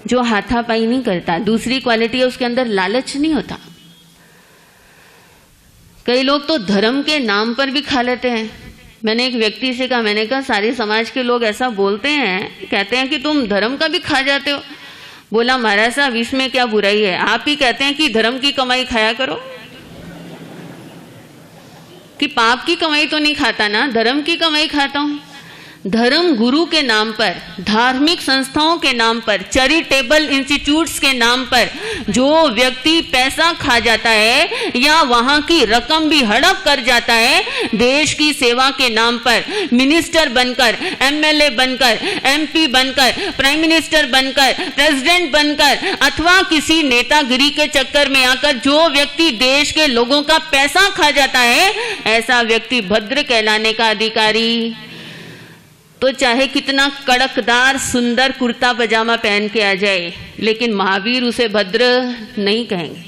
जो हाथापाई नहीं करता। दूसरी क्वालिटी है उसके अंदर लालच नहीं होता। कई लोग तो धर्म के नाम पर भी खा लेते हैं। मैंने एक व्यक्ति से कहा, मैंने कहा सारे समाज के लोग ऐसा बोलते हैं, कहते हैं कि तुम धर्म का भी खा जाते हो। बोला, महाराज साहब इसमें क्या बुराई है? आप ही कहते हैं कि धर्म की कमाई खाया करो, कि पाप की कमाई तो नहीं खाता ना, धर्म की कमाई खाता हूं। धर्म गुरु के नाम पर, धार्मिक संस्थाओं के नाम पर, चैरिटेबल इंस्टीट्यूट्स के नाम पर जो व्यक्ति पैसा खा जाता है या वहां की रकम भी हड़प कर जाता है, देश की सेवा के नाम पर मिनिस्टर बनकर, एमएलए बनकर, एमपी बनकर, प्राइम मिनिस्टर बनकर, प्रेसिडेंट बनकर अथवा किसी नेतागिरी के चक्कर में आकर जो व्यक्ति देश के लोगों का पैसा खा जाता है, ऐसा व्यक्ति भद्र कहलाने का अधिकारी। तो चाहे कितना कड़कदार सुंदर कुर्ता पजामा पहन के आ जाए, लेकिन महावीर उसे भद्र नहीं कहेंगे।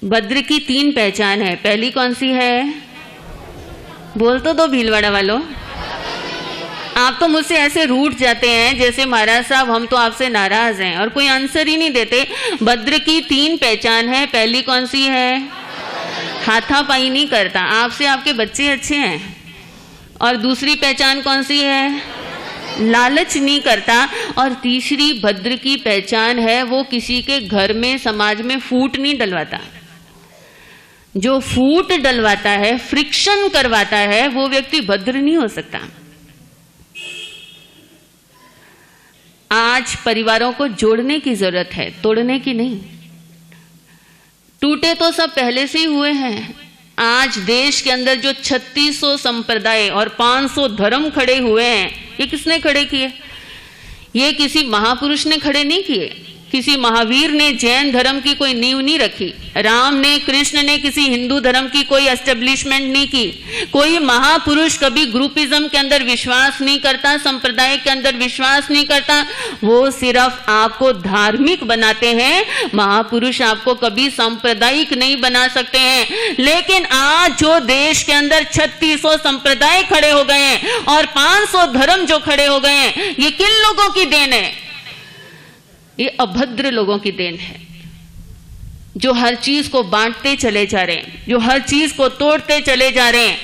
भद्र की 3 पहचान है। पहली कौन सी है? बोल तो दो भीलवाड़ा वालों। आप तो मुझसे ऐसे रूठ जाते हैं जैसे महाराज साहब हम तो आपसे नाराज हैं, और कोई आंसर ही नहीं देते। भद्र की 3 पहचान है। पहली कौन सी है? हाथापाई नहीं करता, आपसे आपके बच्चे अच्छे हैं। और दूसरी पहचान कौन सी है? लालच नहीं करता। और तीसरी भद्र की पहचान है, वो किसी के घर में, समाज में फूट नहीं डलवाता। जो फूट डलवाता है, फ्रिक्शन करवाता है, वो व्यक्ति भद्र नहीं हो सकता। आज परिवारों को जोड़ने की जरूरत है, तोड़ने की नहीं। टूटे तो सब पहले से ही हुए हैं। आज देश के अंदर जो 3600 संप्रदाय और 500 धर्म खड़े हुए हैं, ये किसने खड़े किए? ये किसी महापुरुष ने खड़े नहीं किए, किसी महावीर ने जैन धर्म की कोई नींव नहीं रखी, राम ने, कृष्ण ने किसी हिंदू धर्म की कोई एस्टेब्लिशमेंट नहीं की। कोई महापुरुष कभी ग्रुपिज्म के अंदर विश्वास नहीं करता, संप्रदाय के अंदर विश्वास नहीं करता। वो सिर्फ आपको धार्मिक बनाते हैं। महापुरुष आपको कभी सांप्रदायिक नहीं बना सकते हैं। लेकिन आज जो देश के अंदर 3600 संप्रदाय खड़े हो गए हैं और 500 धर्म जो खड़े हो गए हैं, ये किन लोगों की देन है? ये अभद्र लोगों की देन है, जो हर चीज को बांटते चले जा रहे हैं, जो हर चीज को तोड़ते चले जा रहे हैं।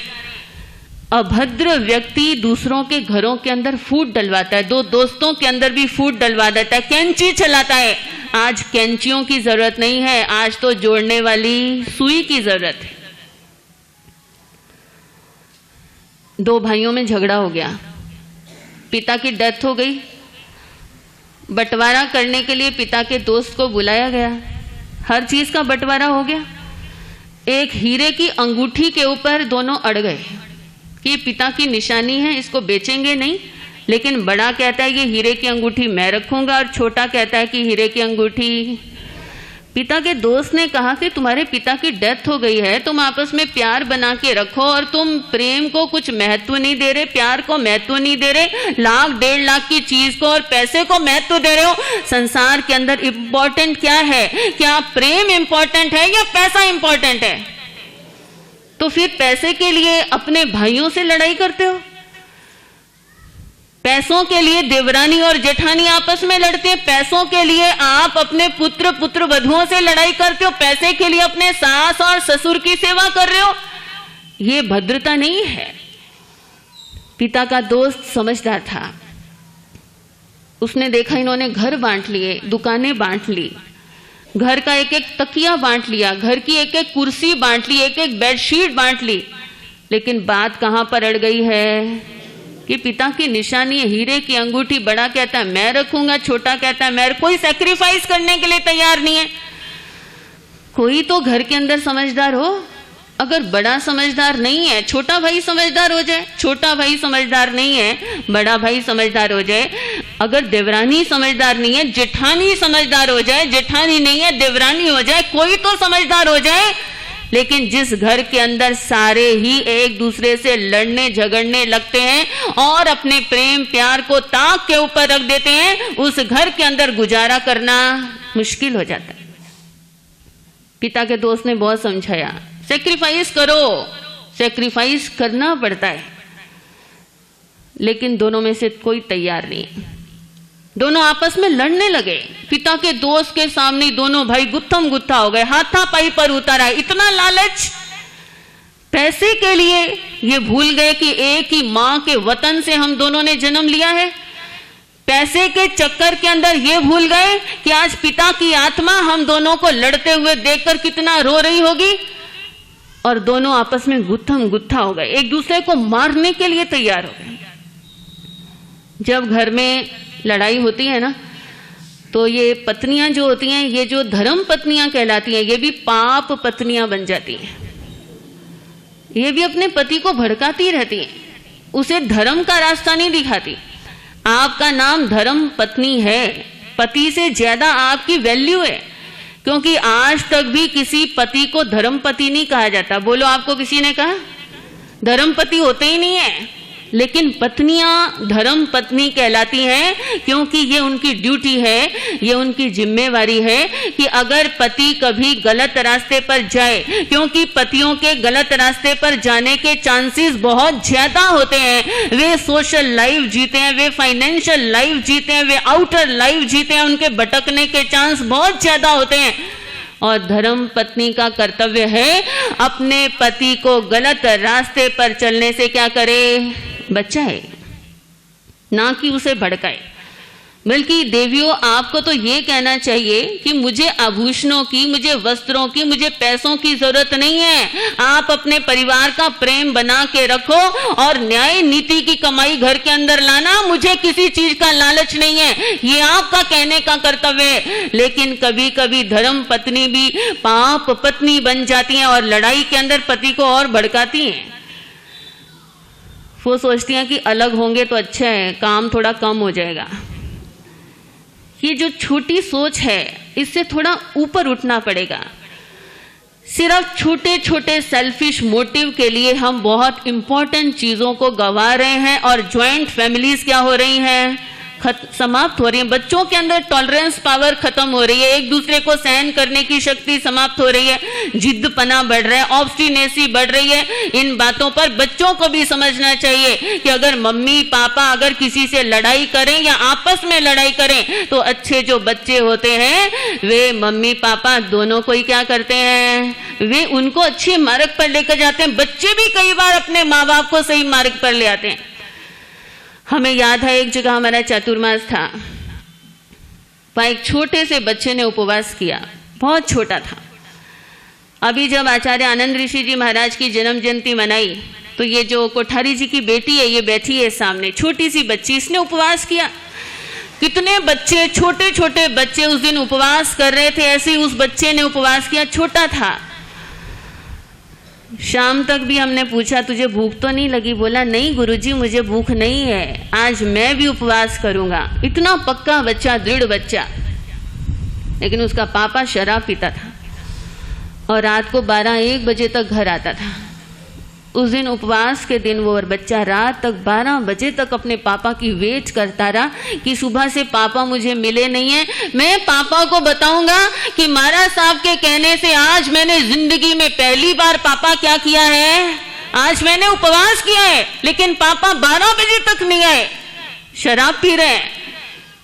अभद्र व्यक्ति दूसरों के घरों के अंदर फूट डलवाता है, दो दोस्तों के अंदर भी फूट डलवा देता है, कैंची चलाता है। आज कैंचियों की जरूरत नहीं है, आज तो जोड़ने वाली सुई की जरूरत है। दो भाइयों में झगड़ा हो गया, पिता की डेथ हो गई। बंटवारा करने के लिए पिता के दोस्त को बुलाया गया, हर चीज का बंटवारा हो गया। एक हीरे की अंगूठी के ऊपर दोनों अड़ गए कि ये पिता की निशानी है, इसको बेचेंगे नहीं। लेकिन बड़ा कहता है ये हीरे की अंगूठी मैं रखूंगा, और छोटा कहता है कि हीरे की अंगूठी। पिता के दोस्त ने कहा कि तुम्हारे पिता की डेथ हो गई है, तुम आपस में प्यार बना के रखो, और तुम प्रेम को कुछ महत्व नहीं दे रहे, प्यार को महत्व नहीं दे रहे, लाख 1.5 लाख की चीज को और पैसे को महत्व दे रहे हो। संसार के अंदर इंपॉर्टेंट क्या है? क्या प्रेम इंपॉर्टेंट है या पैसा इंपॉर्टेंट है? तो फिर पैसे के लिए अपने भाइयों से लड़ाई करते हो, पैसों के लिए देवरानी और जेठानी आपस में लड़ते हैं, पैसों के लिए आप अपने पुत्र वधुओं से लड़ाई करते हो, पैसे के लिए अपने सास और ससुर की सेवा कर रहे हो। यह भद्रता नहीं है। पिता का दोस्त समझदार था, उसने देखा इन्होंने घर बांट लिए, दुकानें बांट ली, घर का एक एक तकिया बांट लिया, घर की एक एक कुर्सी बांट ली, एक एक बेडशीट बांट ली। लेकिन बात कहां पर अड़ गई है कि पिता की निशानी है हीरे की अंगूठी। बड़ा कहता है मैं रखूंगा, छोटा कहता है मैं। कोई सैक्रिफाइस करने के लिए तैयार नहीं है। कोई तो घर के अंदर समझदार हो। अगर बड़ा समझदार नहीं है, छोटा भाई समझदार हो जाए। छोटा भाई समझदार नहीं है, बड़ा भाई समझदार हो जाए। अगर देवरानी समझदार नहीं है, जेठानी समझदार हो जाए। जेठानी नहीं है, देवरानी हो जाए। कोई तो समझदार हो जाए। लेकिन जिस घर के अंदर सारे ही एक दूसरे से लड़ने झगड़ने लगते हैं और अपने प्रेम प्यार को ताक के ऊपर रख देते हैं, उस घर के अंदर गुजारा करना मुश्किल हो जाता है। पिता के दोस्त ने बहुत समझाया, सैक्रिफाइस करो, सैक्रिफाइस करना पड़ता है। लेकिन दोनों में से कोई तैयार नहीं। दोनों आपस में लड़ने लगे। पिता के दोस्त के सामने दोनों भाई गुत्थम गुत्था हो गए, हाथापाई पर उतर आए। इतना लालच पैसे के लिए ये भूल गए कि एक ही मां के वतन से हम दोनों ने जन्म लिया है। पैसे के चक्कर के अंदर ये भूल गए कि आज पिता की आत्मा हम दोनों को लड़ते हुए देखकर कितना रो रही होगी। और दोनों आपस में गुत्थम गुत्था हो गए, एक दूसरे को मारने के लिए तैयार हो गए। जब घर में लड़ाई होती है ना, तो ये पत्नियां जो होती हैं, ये जो धर्म पत्नियां कहलाती हैं, ये भी पाप पत्नियां बन जाती हैं। ये भी अपने पति को भड़काती रहती हैं, उसे धर्म का रास्ता नहीं दिखाती। आपका नाम धर्म पत्नी है, पति से ज्यादा आपकी वैल्यू है। क्योंकि आज तक भी किसी पति को धर्म पति नहीं कहा जाता। बोलो, आपको किसी ने कहा? धर्म पति होते ही नहीं है। लेकिन पत्नियां धर्म पत्नी कहलाती हैं क्योंकि ये उनकी ड्यूटी है, ये उनकी जिम्मेवारी है कि अगर पति कभी गलत रास्ते पर जाए, क्योंकि पतियों के गलत रास्ते पर जाने के चांसेस बहुत ज्यादा होते हैं। वे सोशल लाइफ जीते हैं, वे फाइनेंशियल लाइफ जीते हैं, वे आउटर लाइफ जीते हैं, उनके भटकने के चांस बहुत ज्यादा होते हैं। और धर्म पत्नी का कर्तव्य है अपने पति को गलत रास्ते पर चलने से क्या करे? बचाए, ना कि उसे भड़काए। बल्कि देवियों, आपको तो ये कहना चाहिए कि मुझे आभूषणों की, मुझे वस्त्रों की, मुझे पैसों की जरूरत नहीं है। आप अपने परिवार का प्रेम बना के रखो और न्याय नीति की कमाई घर के अंदर लाना। मुझे किसी चीज का लालच नहीं है, ये आपका कहने का कर्तव्य है। लेकिन कभी कभी धर्म पत्नी भी पाप पत्नी बन जाती हैं और लड़ाई के अंदर पति को और भड़काती हैं। वो सोचती हैं कि अलग होंगे तो अच्छा है, काम थोड़ा कम हो जाएगा। ये जो छोटी सोच है इससे थोड़ा ऊपर उठना पड़ेगा। सिर्फ छोटे छोटे सेल्फिश मोटिव के लिए हम बहुत इंपॉर्टेंट चीजों को गंवा रहे हैं और ज्वाइंट फैमिलीज क्या हो रही हैं, समाप्त हो रही है। बच्चों के अंदर टॉलरेंस पावर खत्म हो रही है, एक दूसरे को सहन करने की शक्ति समाप्त हो रही है, जिद्दपना बढ़ रहा है, ऑब्स्टिनेसी बढ़ रही है। इन बातों पर बच्चों को भी समझना चाहिए कि अगर मम्मी पापा अगर किसी से लड़ाई करें या आपस में लड़ाई करें तो अच्छे जो बच्चे होते हैं वे मम्मी पापा दोनों को ही क्या करते हैं, वे उनको अच्छे मार्ग पर लेकर जाते हैं। बच्चे भी कई बार अपने माँ बाप को सही मार्ग पर ले आते हैं। हमें याद है एक जगह हमारा चातुर्मास था, वहां एक छोटे से बच्चे ने उपवास किया, बहुत छोटा था। अभी जब आचार्य आनंद ऋषि जी महाराज की जन्म जयंती मनाई तो ये जो कोठारी जी की बेटी है ये बैठी है सामने, छोटी सी बच्ची, इसने उपवास किया। कितने बच्चे, छोटे छोटे बच्चे उस दिन उपवास कर रहे थे, ऐसे ही उस बच्चे ने उपवास किया, छोटा था। शाम तक भी हमने पूछा तुझे भूख तो नहीं लगी? बोला नहीं गुरुजी मुझे भूख नहीं है, आज मैं भी उपवास करूंगा। इतना पक्का बच्चा, दृढ़ बच्चा। लेकिन उसका पापा शराब पीता था और रात को 12-1 बजे तक घर आता था। उस दिन उपवास के दिन वो बच्चा रात तक 12 बजे तक अपने पापा की वेट करता रहा कि सुबह से पापा मुझे मिले नहीं है, मैं पापा को बताऊंगा कि महाराज साहब के कहने से आज मैंने जिंदगी में पहली बार पापा क्या किया है, आज मैंने उपवास किया है। लेकिन पापा 12 बजे तक नहीं आए, शराब पी रहे हैं।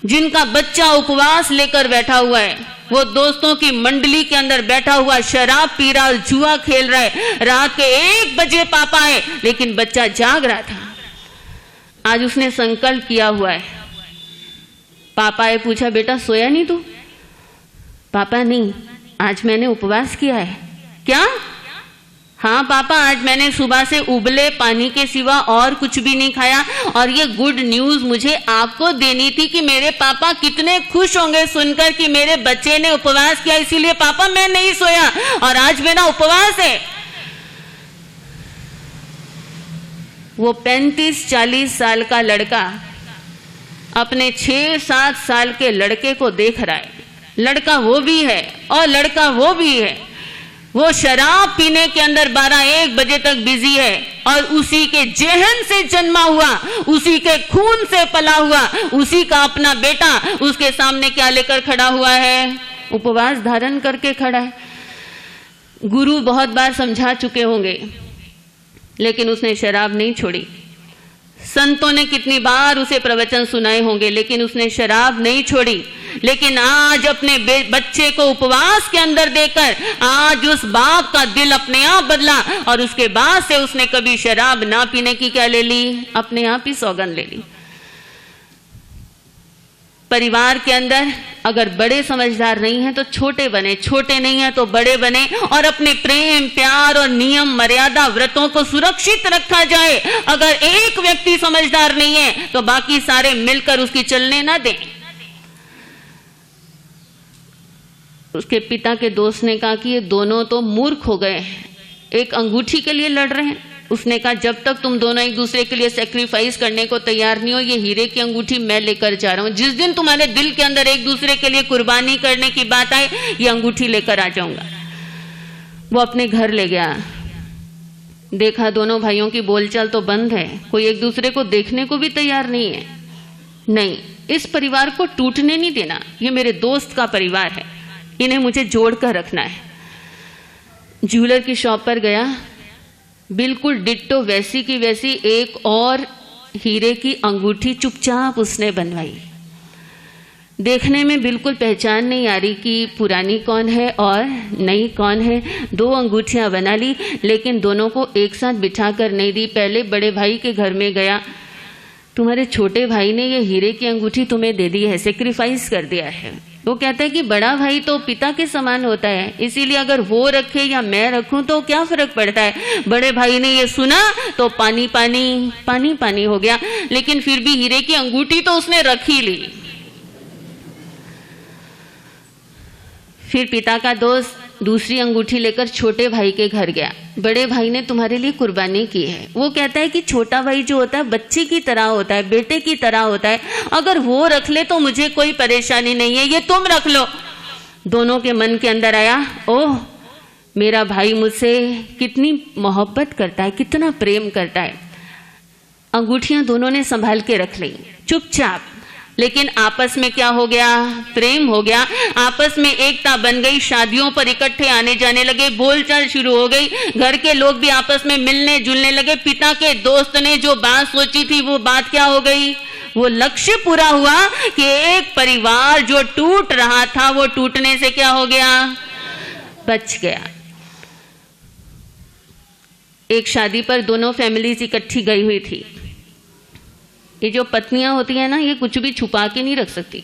जिनका बच्चा उपवास लेकर बैठा हुआ है वो दोस्तों की मंडली के अंदर बैठा हुआ शराब पी रहा, जुआ खेल रहा है। रात के 1 बजे पापा आए लेकिन बच्चा जाग रहा था। आज उसने संकल्प किया हुआ है। पापा ने पूछा बेटा सोया नहीं तू? पापा नहीं, आज मैंने उपवास किया है। क्या? हाँ पापा, आज मैंने सुबह से उबले पानी के सिवा और कुछ भी नहीं खाया। और ये गुड न्यूज मुझे आपको देनी थी कि मेरे पापा कितने खुश होंगे सुनकर कि मेरे बच्चे ने उपवास किया, इसीलिए पापा मैं नहीं सोया और आज मेरा उपवास है। वो 35-40 साल का लड़का अपने 6-7 साल के लड़के को देख रहा है। लड़का वो भी है और लड़का वो भी है। वो शराब पीने के अंदर 12-1 बजे तक बिजी है और उसी के जेहन से जन्मा हुआ, उसी के खून से पला हुआ, उसी का अपना बेटा उसके सामने क्या लेकर खड़ा हुआ है? उपवास धारण करके खड़ा है। गुरु बहुत बार समझा चुके होंगे लेकिन उसने शराब नहीं छोड़ी। संतों ने कितनी बार उसे प्रवचन सुनाए होंगे लेकिन उसने शराब नहीं छोड़ी। लेकिन आज अपने बच्चे को उपवास के अंदर देकर आज उस बाप का दिल अपने आप बदला और उसके बाद से उसने कभी शराब ना पीने की क्या ले ली? अपने आप ही सौगंध ले ली। परिवार के अंदर अगर बड़े समझदार नहीं हैं तो छोटे बने, छोटे नहीं हैं तो बड़े बने और अपने प्रेम प्यार और नियम मर्यादा व्रतों को सुरक्षित रखा जाए। अगर एक व्यक्ति समझदार नहीं है तो बाकी सारे मिलकर उसकी चलने ना दें। उसके पिता के दोस्त ने कहा कि ये दोनों तो मूर्ख हो गए हैं, एक अंगूठी के लिए लड़ रहे हैं। उसने कहा जब तक तुम दोनों एक दूसरे के लिए सेक्रीफाइस करने को तैयार नहीं हो, ये हीरे की अंगूठी मैं लेकर जा रहा हूं। जिस दिन तुम्हारे दिल के अंदर एक दूसरे के लिए कुर्बानी करने की बात आए, ये अंगूठी लेकर आ जाऊंगा। वो अपने घर ले गया, देखा दोनों भाइयों की बोलचाल तो बंद है, कोई एक दूसरे को देखने को भी तैयार नहीं है। नहीं, इस परिवार को टूटने नहीं देना, ये मेरे दोस्त का परिवार है, इन्हें मुझे जोड़ कर रखना है। ज्वेलर की शॉप पर गया, बिल्कुल डिट्टो वैसी की वैसी एक और हीरे की अंगूठी चुपचाप उसने बनवाई। देखने में बिल्कुल पहचान नहीं आ रही कि पुरानी कौन है और नई कौन है। 2 अंगूठियां बना ली लेकिन दोनों को एक साथ बिठा कर नहीं दी। पहले बड़े भाई के घर में गया, तुम्हारे छोटे भाई ने ये हीरे की अंगूठी तुम्हें दे दी है, सेक्रीफाइस कर दिया है। वो कहता है कि बड़ा भाई तो पिता के समान होता है, इसीलिए अगर वो रखे या मैं रखूं तो क्या फर्क पड़ता है। बड़े भाई ने ये सुना तो पानी पानी पानी पानी हो गया, लेकिन फिर भी हीरे की अंगूठी तो उसने रख ही ली। फिर पिता का दोस्त दूसरी अंगूठी लेकर छोटे भाई के घर गया। बड़े भाई ने तुम्हारे लिए कुर्बानी की है। वो कहता है कि छोटा भाई जो होता है बच्चे की तरह होता है, बेटे की तरह होता है, अगर वो रख ले तो मुझे कोई परेशानी नहीं है, ये तुम रख लो। दोनों के मन के अंदर आया, ओह मेरा भाई मुझसे कितनी मोहब्बत करता है, कितना प्रेम करता है। अंगूठियां दोनों ने संभाल के रख ली चुपचाप, लेकिन आपस में क्या हो गया, प्रेम हो गया, आपस में एकता बन गई। शादियों पर इकट्ठे आने जाने लगे, बोलचाल शुरू हो गई, घर के लोग भी आपस में मिलने जुलने लगे। पिता के दोस्त ने जो बात सोची थी वो बात क्या हो गई, वो लक्ष्य पूरा हुआ कि एक परिवार जो टूट रहा था वो टूटने से क्या हो गया, बच गया। एक शादी पर दोनों फैमिलीज इकट्ठी गई हुई थी। ये जो पत्नियां होती है ना, ये कुछ भी छुपा के नहीं रख सकती।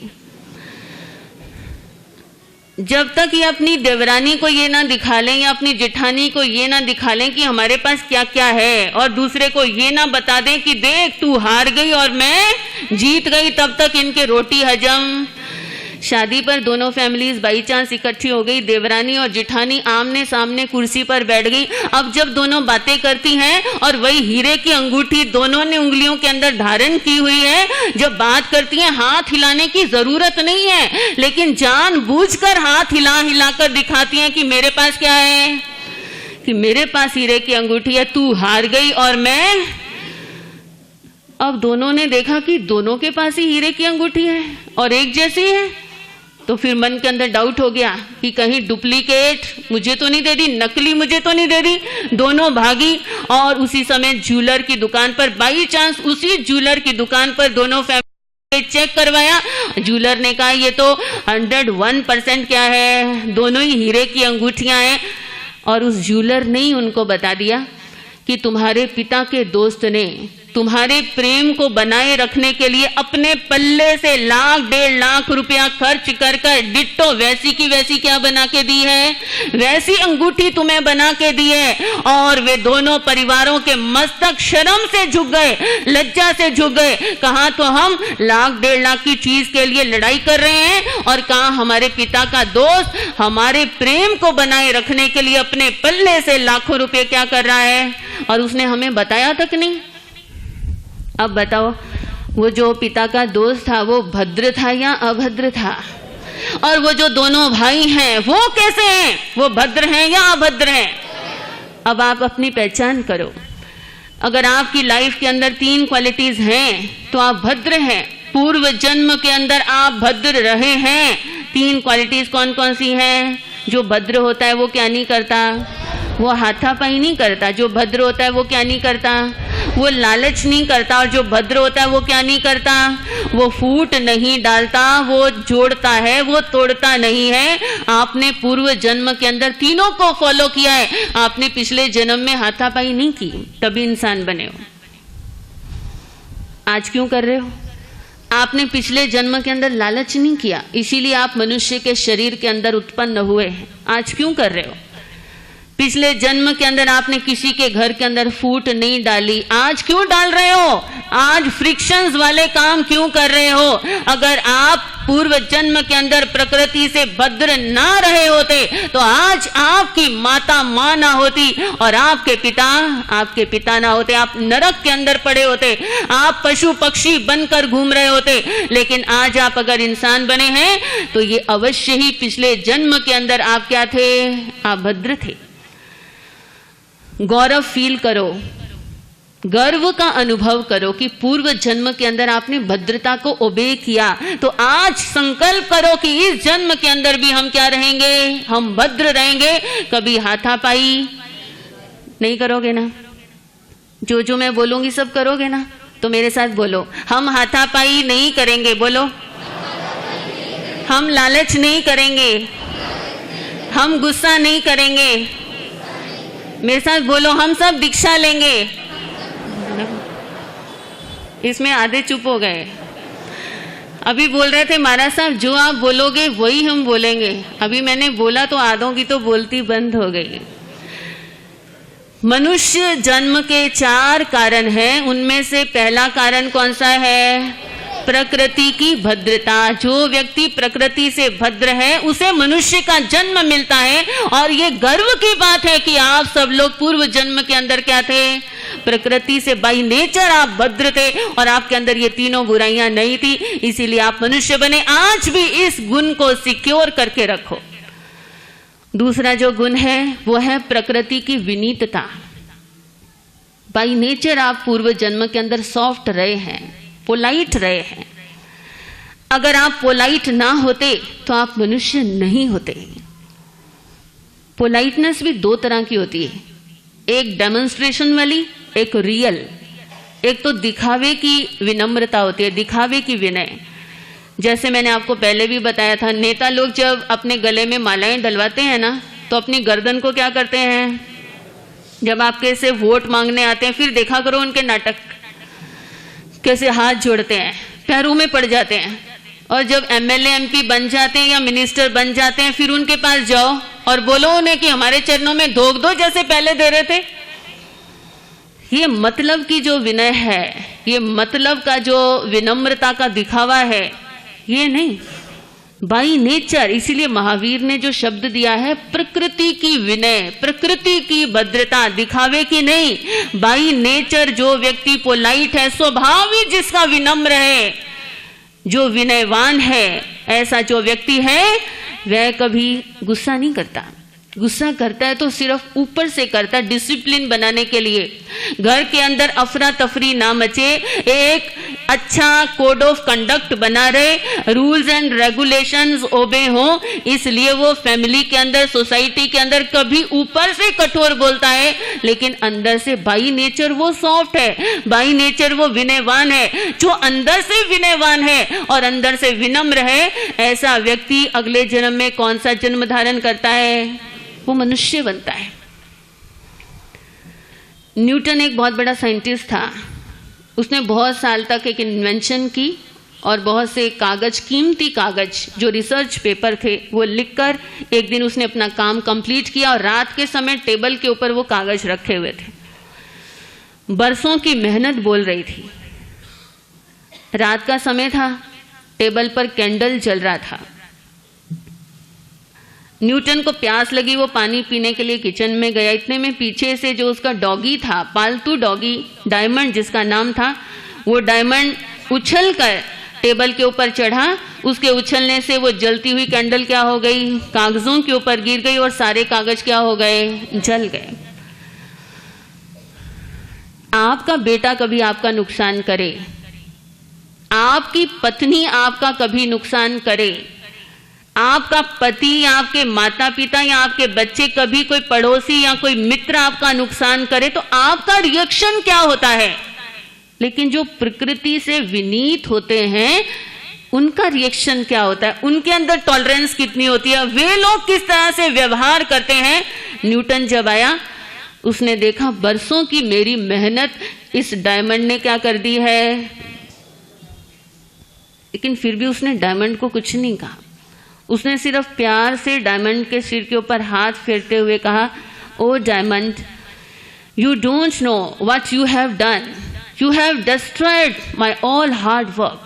जब तक ये अपनी देवरानी को ये ना दिखा लें या अपनी जेठानी को ये ना दिखा लें कि हमारे पास क्या क्या है, और दूसरे को ये ना बता दें कि देख तू हार गई और मैं जीत गई, तब तक इनके रोटी हजम। शादी पर दोनों फैमिलीज बाई चांस इकट्ठी हो गई। देवरानी और जेठानी आमने सामने कुर्सी पर बैठ गई। अब जब दोनों बातें करती हैं और वही हीरे की अंगूठी दोनों ने उंगलियों के अंदर धारण की हुई है, जब बात करती हैं हाथ हिलाने की जरूरत नहीं है, लेकिन जानबूझकर हाथ हिलाकर दिखाती हैं कि मेरे पास क्या है, कि मेरे पास हीरे की अंगूठी है, तू हार गई और मैं। अब दोनों ने देखा कि दोनों के पास ही हीरे की अंगूठी है और एक जैसी है, तो फिर मन के अंदर डाउट हो गया कि कहीं डुप्लीकेट मुझे तो नहीं दे दी, नकली मुझे तो नहीं दे दी। दोनों भागी और उसी समय ज्वेलर की दुकान पर, बाई चांस उसी ज्वेलर की दुकान पर दोनों फैमिली चेक करवाया। ज्वेलर ने कहा ये तो 101% क्या है, दोनों ही हीरे की अंगूठियां हैं। और उस ज्वेलर ने ही उनको बता दिया कि तुम्हारे पिता के दोस्त ने तुम्हारे प्रेम को बनाए रखने के लिए अपने पल्ले से 1,00,000-1,50,000 रुपया खर्च कर डिट्टो वैसी की वैसी क्या बना के दी है, वैसी अंगूठी तुम्हें बना के दी है। और वे दोनों परिवारों के मस्तक शर्म से झुक गए, लज्जा से झुक गए। कहां तो हम 1,00,000-1,50,000 की चीज के लिए लड़ाई कर रहे हैं, और कहां हमारे पिता का दोस्त हमारे प्रेम को बनाए रखने के लिए अपने पल्ले से लाखों रुपए क्या कर रहा है, और उसने हमें बताया तक नहीं। अब बताओ, वो जो पिता का दोस्त था वो भद्र था या अभद्र था, और वो जो दोनों भाई हैं वो कैसे हैं, वो भद्र हैं या अभद्र हैं। अब आप अपनी पहचान करो। अगर आपकी लाइफ के अंदर 3 क्वालिटीज हैं तो आप भद्र हैं, पूर्व जन्म के अंदर आप भद्र रहे हैं। 3 क्वालिटीज कौन कौन सी हैं? जो भद्र होता है वो क्या नहीं करता, वो हाथापाई नहीं करता। जो भद्र होता है वो क्या नहीं करता, वो लालच नहीं करता। और जो भद्र होता है वो क्या नहीं करता, वो फूट नहीं डालता, वो जोड़ता है, वो तोड़ता नहीं है। आपने पूर्व जन्म के अंदर तीनों को फॉलो किया है। आपने पिछले जन्म में हाथापाई नहीं की, तभी इंसान बने हो। आज क्यों कर रहे हो? आपने पिछले जन्म के अंदर लालच नहीं किया, इसीलिए आप मनुष्य के शरीर के अंदर उत्पन्न हुए हैं। आज क्यों कर रहे हो? पिछले जन्म के अंदर आपने किसी के घर के अंदर फूट नहीं डाली, आज क्यों डाल रहे हो? आज फ्रिक्शंस वाले काम क्यों कर रहे हो? अगर आप पूर्व जन्म के अंदर प्रकृति से भद्र ना रहे होते तो आज आपकी माता मां ना होती और आपके पिता ना होते। आप नरक के अंदर पड़े होते, आप पशु पक्षी बनकर घूम रहे होते। लेकिन आज आप अगर इंसान बने हैं तो ये अवश्य ही पिछले जन्म के अंदर आप क्या थे? आप भद्र थे। गौरव फील करो, गर्व का अनुभव करो कि पूर्व जन्म के अंदर आपने भद्रता को ओबे किया। तो आज संकल्प करो कि इस जन्म के अंदर भी हम क्या रहेंगे? हम भद्र रहेंगे। कभी हाथापाई नहीं करोगे ना? जो मैं बोलूंगी सब करोगे ना? तो मेरे साथ बोलो, हम हाथापाई नहीं करेंगे। बोलो, हम लालच नहीं करेंगे, हम गुस्सा नहीं करेंगे। मेरे साथ बोलो, हम सब दीक्षा लेंगे। इसमें आधे चुप हो गए। अभी बोल रहे थे महाराज साहब जो आप बोलोगे वही हम बोलेंगे। अभी मैंने बोला तो आधों की तो बोलती बंद हो गई। मनुष्य जन्म के 4 कारण हैं, उनमें से पहला कारण कौन सा है? प्रकृति की भद्रता। जो व्यक्ति प्रकृति से भद्र है उसे मनुष्य का जन्म मिलता है, और ये गर्व की बात है कि आप सब लोग पूर्व जन्म के अंदर क्या थे, प्रकृति से बाई नेचर आप भद्र थे, और आपके अंदर ये तीनों बुराइयां नहीं थी, इसीलिए आप मनुष्य बने। आज भी इस गुण को सिक्योर करके रखो। दूसरा जो गुण है वो है प्रकृति की विनीतता। बाई नेचर आप पूर्व जन्म के अंदर सॉफ्ट रहे हैं, पोलाइट रहे हैं। अगर आप पोलाइट ना होते तो आप मनुष्य नहीं होते। पोलाइटनेस भी दो तरह की होती है, एक डेमोन्स्ट्रेशन वाली, एक रियल। एक तो दिखावे की विनम्रता होती है, दिखावे की विनय। जैसे मैंने आपको पहले भी बताया था, नेता लोग जब अपने गले में मालाएं डलवाते हैं ना, तो अपनी गर्दन को क्या करते हैं, जब आपके से वोट मांगने आते हैं, फिर देखा करो उनके नाटक, कैसे हाथ जोड़ते हैं, पैरों में पड़ जाते हैं। और जब एमएलए एमपी बन जाते हैं या मिनिस्टर बन जाते हैं, फिर उनके पास जाओ और बोलो उन्हें कि हमारे चरणों में धोख दो जैसे पहले दे रहे थे। ये मतलब की जो विनय है, ये मतलब का जो विनम्रता का दिखावा है, ये नहीं, बाई नेचर। इसीलिए महावीर ने जो शब्द दिया है, प्रकृति की विनय, प्रकृति की भद्रता, दिखावे की नहीं, बाई नेचर जो व्यक्ति पोलाइट है, स्वभाव ही जिसका विनम्र है, जो विनयवान है, ऐसा जो व्यक्ति है वह कभी गुस्सा नहीं करता। गुस्सा करता है तो सिर्फ ऊपर से करता है, डिसिप्लिन बनाने के लिए। घर के अंदर अफरा तफरी ना मचे, एक अच्छा कोड ऑफ कंडक्ट बना रहे, रूल्स एंड रेगुलेशंस ओबे हो, इसलिए वो फैमिली के अंदर, सोसाइटी के अंदर कभी ऊपर से कठोर बोलता है, लेकिन अंदर से बाई नेचर वो सॉफ्ट है, बाई नेचर वो विनयवान है। जो अंदर से विनयवान है और अंदर से विनम्र है, ऐसा व्यक्ति अगले जन्म में कौन सा जन्म धारण करता है, वो मनुष्य बनता है। न्यूटन एक बहुत बड़ा साइंटिस्ट था, उसने बहुत साल तक एक इन्वेंशन की और बहुत से कागज, कीमती कागज जो रिसर्च पेपर थे, वो लिखकर एक दिन उसने अपना काम कंप्लीट किया, और रात के समय टेबल के ऊपर वो कागज रखे हुए थे। बरसों की मेहनत बोल रही थी। रात का समय था, टेबल पर कैंडल जल रहा था। न्यूटन को प्यास लगी, वो पानी पीने के लिए किचन में गया। इतने में पीछे से जो उसका डॉगी था, पालतू डॉगी डायमंड जिसका नाम था, वो डायमंड उछल कर टेबल के ऊपर चढ़ा। उसके उछलने से वो जलती हुई कैंडल क्या हो गई, कागजों के ऊपर गिर गई, और सारे कागज क्या हो गए, जल गए। आपका बेटा कभी आपका नुकसान करे, आपकी पत्नी आपका कभी नुकसान करे, आपका पति, आपके माता पिता या आपके बच्चे, कभी कोई पड़ोसी या कोई मित्र आपका नुकसान करे, तो आपका रिएक्शन क्या होता है। लेकिन जो प्रकृति से विनीत होते हैं, उनका रिएक्शन क्या होता है, उनके अंदर टॉलरेंस कितनी होती है, वे लोग किस तरह से व्यवहार करते हैं। न्यूटन जब आया, उसने देखा बरसों की मेरी मेहनत इस डायमंड ने क्या कर दी है, लेकिन फिर भी उसने डायमंड को कुछ नहीं कहा। उसने सिर्फ प्यार से डायमंड के सिर के ऊपर हाथ फेरते हुए कहा, oh diamond, you don't know what you have done, you have destroyed my all hard work.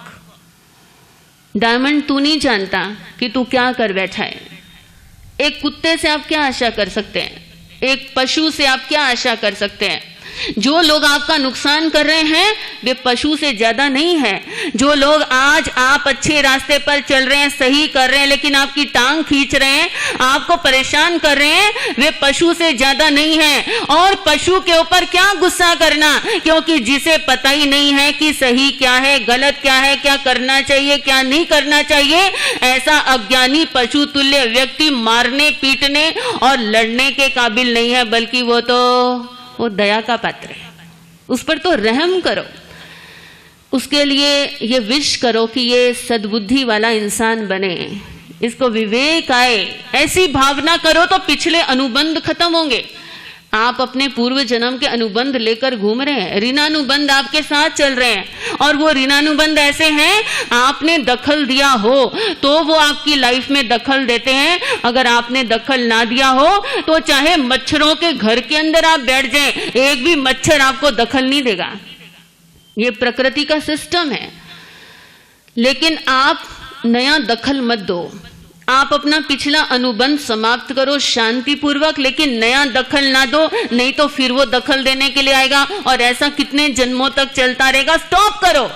Diamond, तू नहीं जानता कि तू क्या कर बैठा है। एक कुत्ते से आप क्या आशा कर सकते हैं, एक पशु से आप क्या आशा कर सकते हैं। जो लोग आपका नुकसान कर रहे हैं वे पशु से ज्यादा नहीं है। जो लोग आज आप अच्छे रास्ते पर चल रहे हैं, सही कर रहे हैं, लेकिन आपकी टांग खींच रहे हैं, आपको परेशान कर रहे हैं, वे पशु से ज्यादा नहीं है। और पशु के ऊपर क्या गुस्सा करना, क्योंकि जिसे पता ही नहीं है कि सही क्या है, गलत क्या है, क्या करना चाहिए, क्या नहीं करना चाहिए, ऐसा अज्ञानी पशु तुल्य व्यक्ति मारने, पीटने और लड़ने के काबिल नहीं है, बल्कि वो दया का पात्र है। उस पर तो रहम करो, उसके लिए ये विश करो कि ये सद्बुद्धि वाला इंसान बने, इसको विवेक आए, ऐसी भावना करो तो पिछले अनुबंध खत्म होंगे। आप अपने पूर्व जन्म के अनुबंध लेकर घूम रहे हैं, ऋणानुबंध आपके साथ चल रहे हैं, और वो ऋणानुबंध ऐसे हैं, आपने दखल दिया हो तो वो आपकी लाइफ में दखल देते हैं, अगर आपने दखल ना दिया हो तो चाहे मच्छरों के घर के अंदर आप बैठ जाएं, एक भी मच्छर आपको दखल नहीं देगा। ये प्रकृति का सिस्टम है। लेकिन आप नया दखल मत दो। आप अपना पिछला अनुबंध समाप्त करो शांतिपूर्वक, लेकिन नया दखल ना दो, नहीं तो फिर वो दखल देने के लिए आएगा और ऐसा कितने जन्मों तक चलता रहेगा। स्टॉप करो।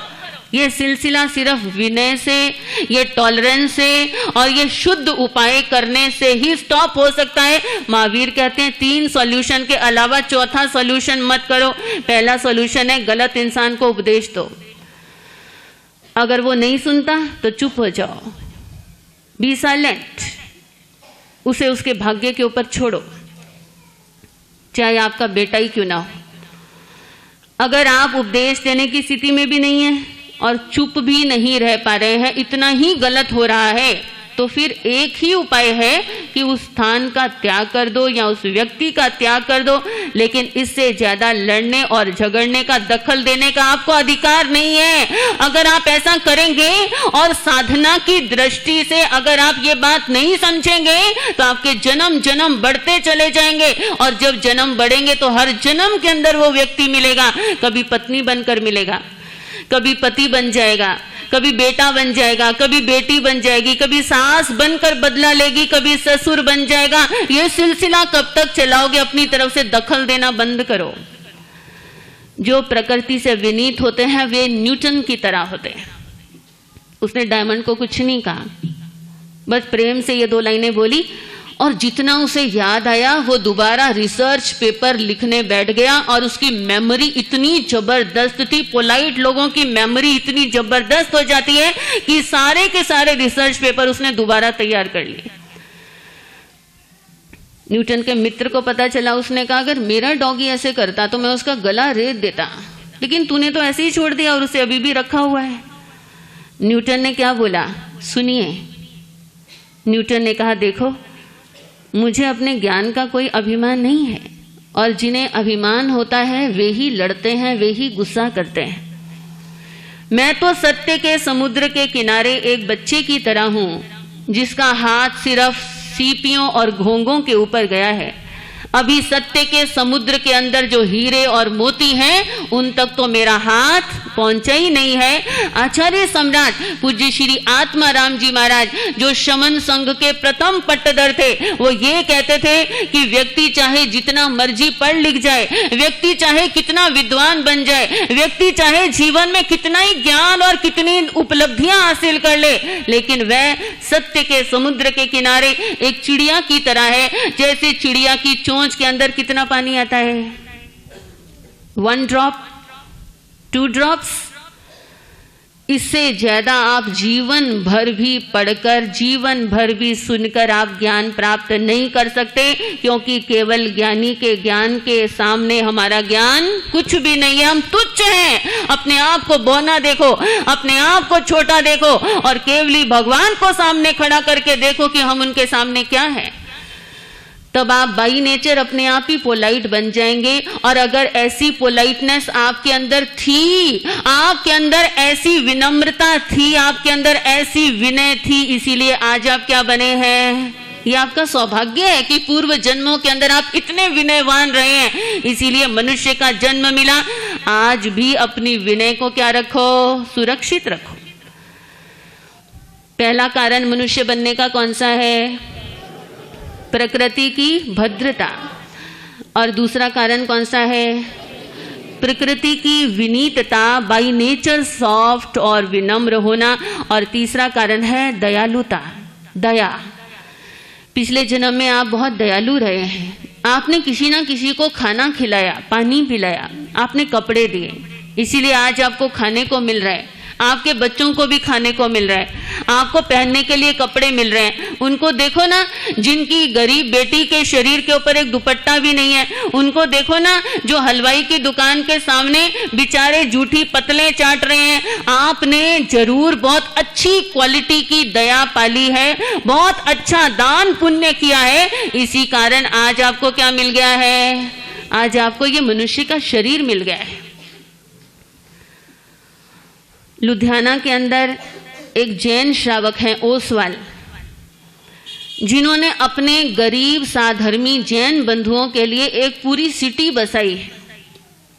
ये सिलसिला सिर्फ विनय से, ये टॉलरेंस से और ये शुद्ध उपाय करने से ही स्टॉप हो सकता है। महावीर कहते हैं 3 सॉल्यूशन के अलावा चौथा सॉल्यूशन मत करो। पहला सॉल्यूशन है गलत इंसान को उपदेश दो। अगर वो नहीं सुनता तो चुप हो जाओ, बी साइलेंट, उसे उसके भाग्य के ऊपर छोड़ो, चाहे आपका बेटा ही क्यों ना हो। अगर आप उपदेश देने की स्थिति में भी नहीं है और चुप भी नहीं रह पा रहे हैं, इतना ही गलत हो रहा है, तो फिर एक ही उपाय है कि उस स्थान का त्याग कर दो या उस व्यक्ति का त्याग कर दो। लेकिन इससे ज्यादा लड़ने और झगड़ने का, दखल देने का आपको अधिकार नहीं है। अगर आप ऐसा करेंगे और साधना की दृष्टि से अगर आप ये बात नहीं समझेंगे तो आपके जन्म जन्म बढ़ते चले जाएंगे, और जब जन्म बढ़ेंगे तो हर जन्म के अंदर वो व्यक्ति मिलेगा। कभी पत्नी बनकर मिलेगा, कभी पति बन जाएगा, कभी बेटा बन जाएगा, कभी बेटी बन जाएगी, कभी सास बनकर बदला लेगी, कभी ससुर बन जाएगा। ये सिलसिला कब तक चलाओगे? अपनी तरफ से दखल देना बंद करो। जो प्रकृति से विनीत होते हैं वे न्यूटन की तरह होते हैं। उसने डायमंड को कुछ नहीं कहा, बस प्रेम से ये 2 लाइनें बोली, और जितना उसे याद आया वो दोबारा रिसर्च पेपर लिखने बैठ गया। और उसकी मेमोरी इतनी जबरदस्त थी, पोलाइट लोगों की मेमोरी इतनी जबरदस्त हो जाती है कि सारे के सारे रिसर्च पेपर उसने दोबारा तैयार कर लिए। न्यूटन के मित्र को पता चला, उसने कहा अगर मेरा डॉगी ऐसे करता तो मैं उसका गला रेत देता, लेकिन तूने तो ऐसे ही छोड़ दिया और उसे अभी भी रखा हुआ है। न्यूटन ने क्या बोला सुनिए। न्यूटन ने कहा देखो, मुझे अपने ज्ञान का कोई अभिमान नहीं है, और जिन्हें अभिमान होता है वे ही लड़ते हैं, वे ही गुस्सा करते हैं। मैं तो सत्य के समुद्र के किनारे एक बच्चे की तरह हूं जिसका हाथ सिर्फ सीपियों और घोंघों के ऊपर गया है। अभी सत्य के समुद्र के अंदर जो हीरे और मोती हैं उन तक तो मेरा हाथ पहुंचा ही नहीं है। आचार्य सम्राट पूज्य श्री आत्माराम जी महाराज, जो शमन संघ के प्रथम पट्टदर थे, वो ये कहते थे कि व्यक्ति चाहे जितना मर्जी पढ़ लिख जाए, व्यक्ति चाहे कितना विद्वान बन जाए, व्यक्ति चाहे जीवन में कितना ही ज्ञान और कितनी उपलब्धियां हासिल कर ले, लेकिन वह सत्य के समुद्र के किनारे एक चिड़िया की तरह है। जैसे चिड़िया की चोंच के अंदर कितना पानी आता है? 1 ड्रॉप, 2 ड्रॉप्स। इससे ज्यादा आप जीवन भर भी पढ़कर, जीवन भर भी सुनकर आप ज्ञान प्राप्त नहीं कर सकते, क्योंकि केवल ज्ञानी के ज्ञान के सामने हमारा ज्ञान कुछ भी नहीं है। हम तुच्छ हैं। अपने आप को बौना देखो, अपने आप को छोटा देखो, और केवली भगवान को सामने खड़ा करके देखो कि हम उनके सामने क्या है। तब आप बाई नेचर अपने आप ही पोलाइट बन जाएंगे। और अगर ऐसी पोलाइटनेस आपके अंदर थी, आपके अंदर ऐसी विनम्रता थी, आपके अंदर ऐसी विनय थी, इसीलिए आज आप क्या बने हैं। ये आपका सौभाग्य है कि पूर्व जन्मों के अंदर आप इतने विनयवान रहे हैं, इसीलिए मनुष्य का जन्म मिला। आज भी अपनी विनय को क्या रखो, सुरक्षित रखो। पहला कारण मनुष्य बनने का कौन सा है? प्रकृति की भद्रता। और दूसरा कारण कौन सा है? प्रकृति की विनीतता, बाई नेचर सॉफ्ट और विनम्र होना। और तीसरा कारण है दयालुता, दया। पिछले जन्म में आप बहुत दयालु रहे हैं। आपने किसी ना किसी को खाना खिलाया, पानी पिलाया, आपने कपड़े दिए, इसीलिए आज आपको खाने को मिल रहा है। आपके बच्चों को भी खाने को मिल रहा है, आपको पहनने के लिए कपड़े मिल रहे हैं। उनको देखो ना, जिनकी गरीब बेटी के शरीर के ऊपर एक दुपट्टा भी नहीं है, उनको देखो ना, जो हलवाई की दुकान के सामने बेचारे जूठी पतले चाट रहे हैं। आपने जरूर बहुत अच्छी क्वालिटी की दया पाली है, बहुत अच्छा दान पुण्य किया है, इसी कारण आज आपको क्या मिल गया है? आज आपको ये मनुष्य का शरीर मिल गया है। लुधियाना के अंदर एक जैन श्रावक हैं ओसवाल, जिन्होंने अपने गरीब साधर्मी जैन बंधुओं के लिए एक पूरी सिटी बसाई है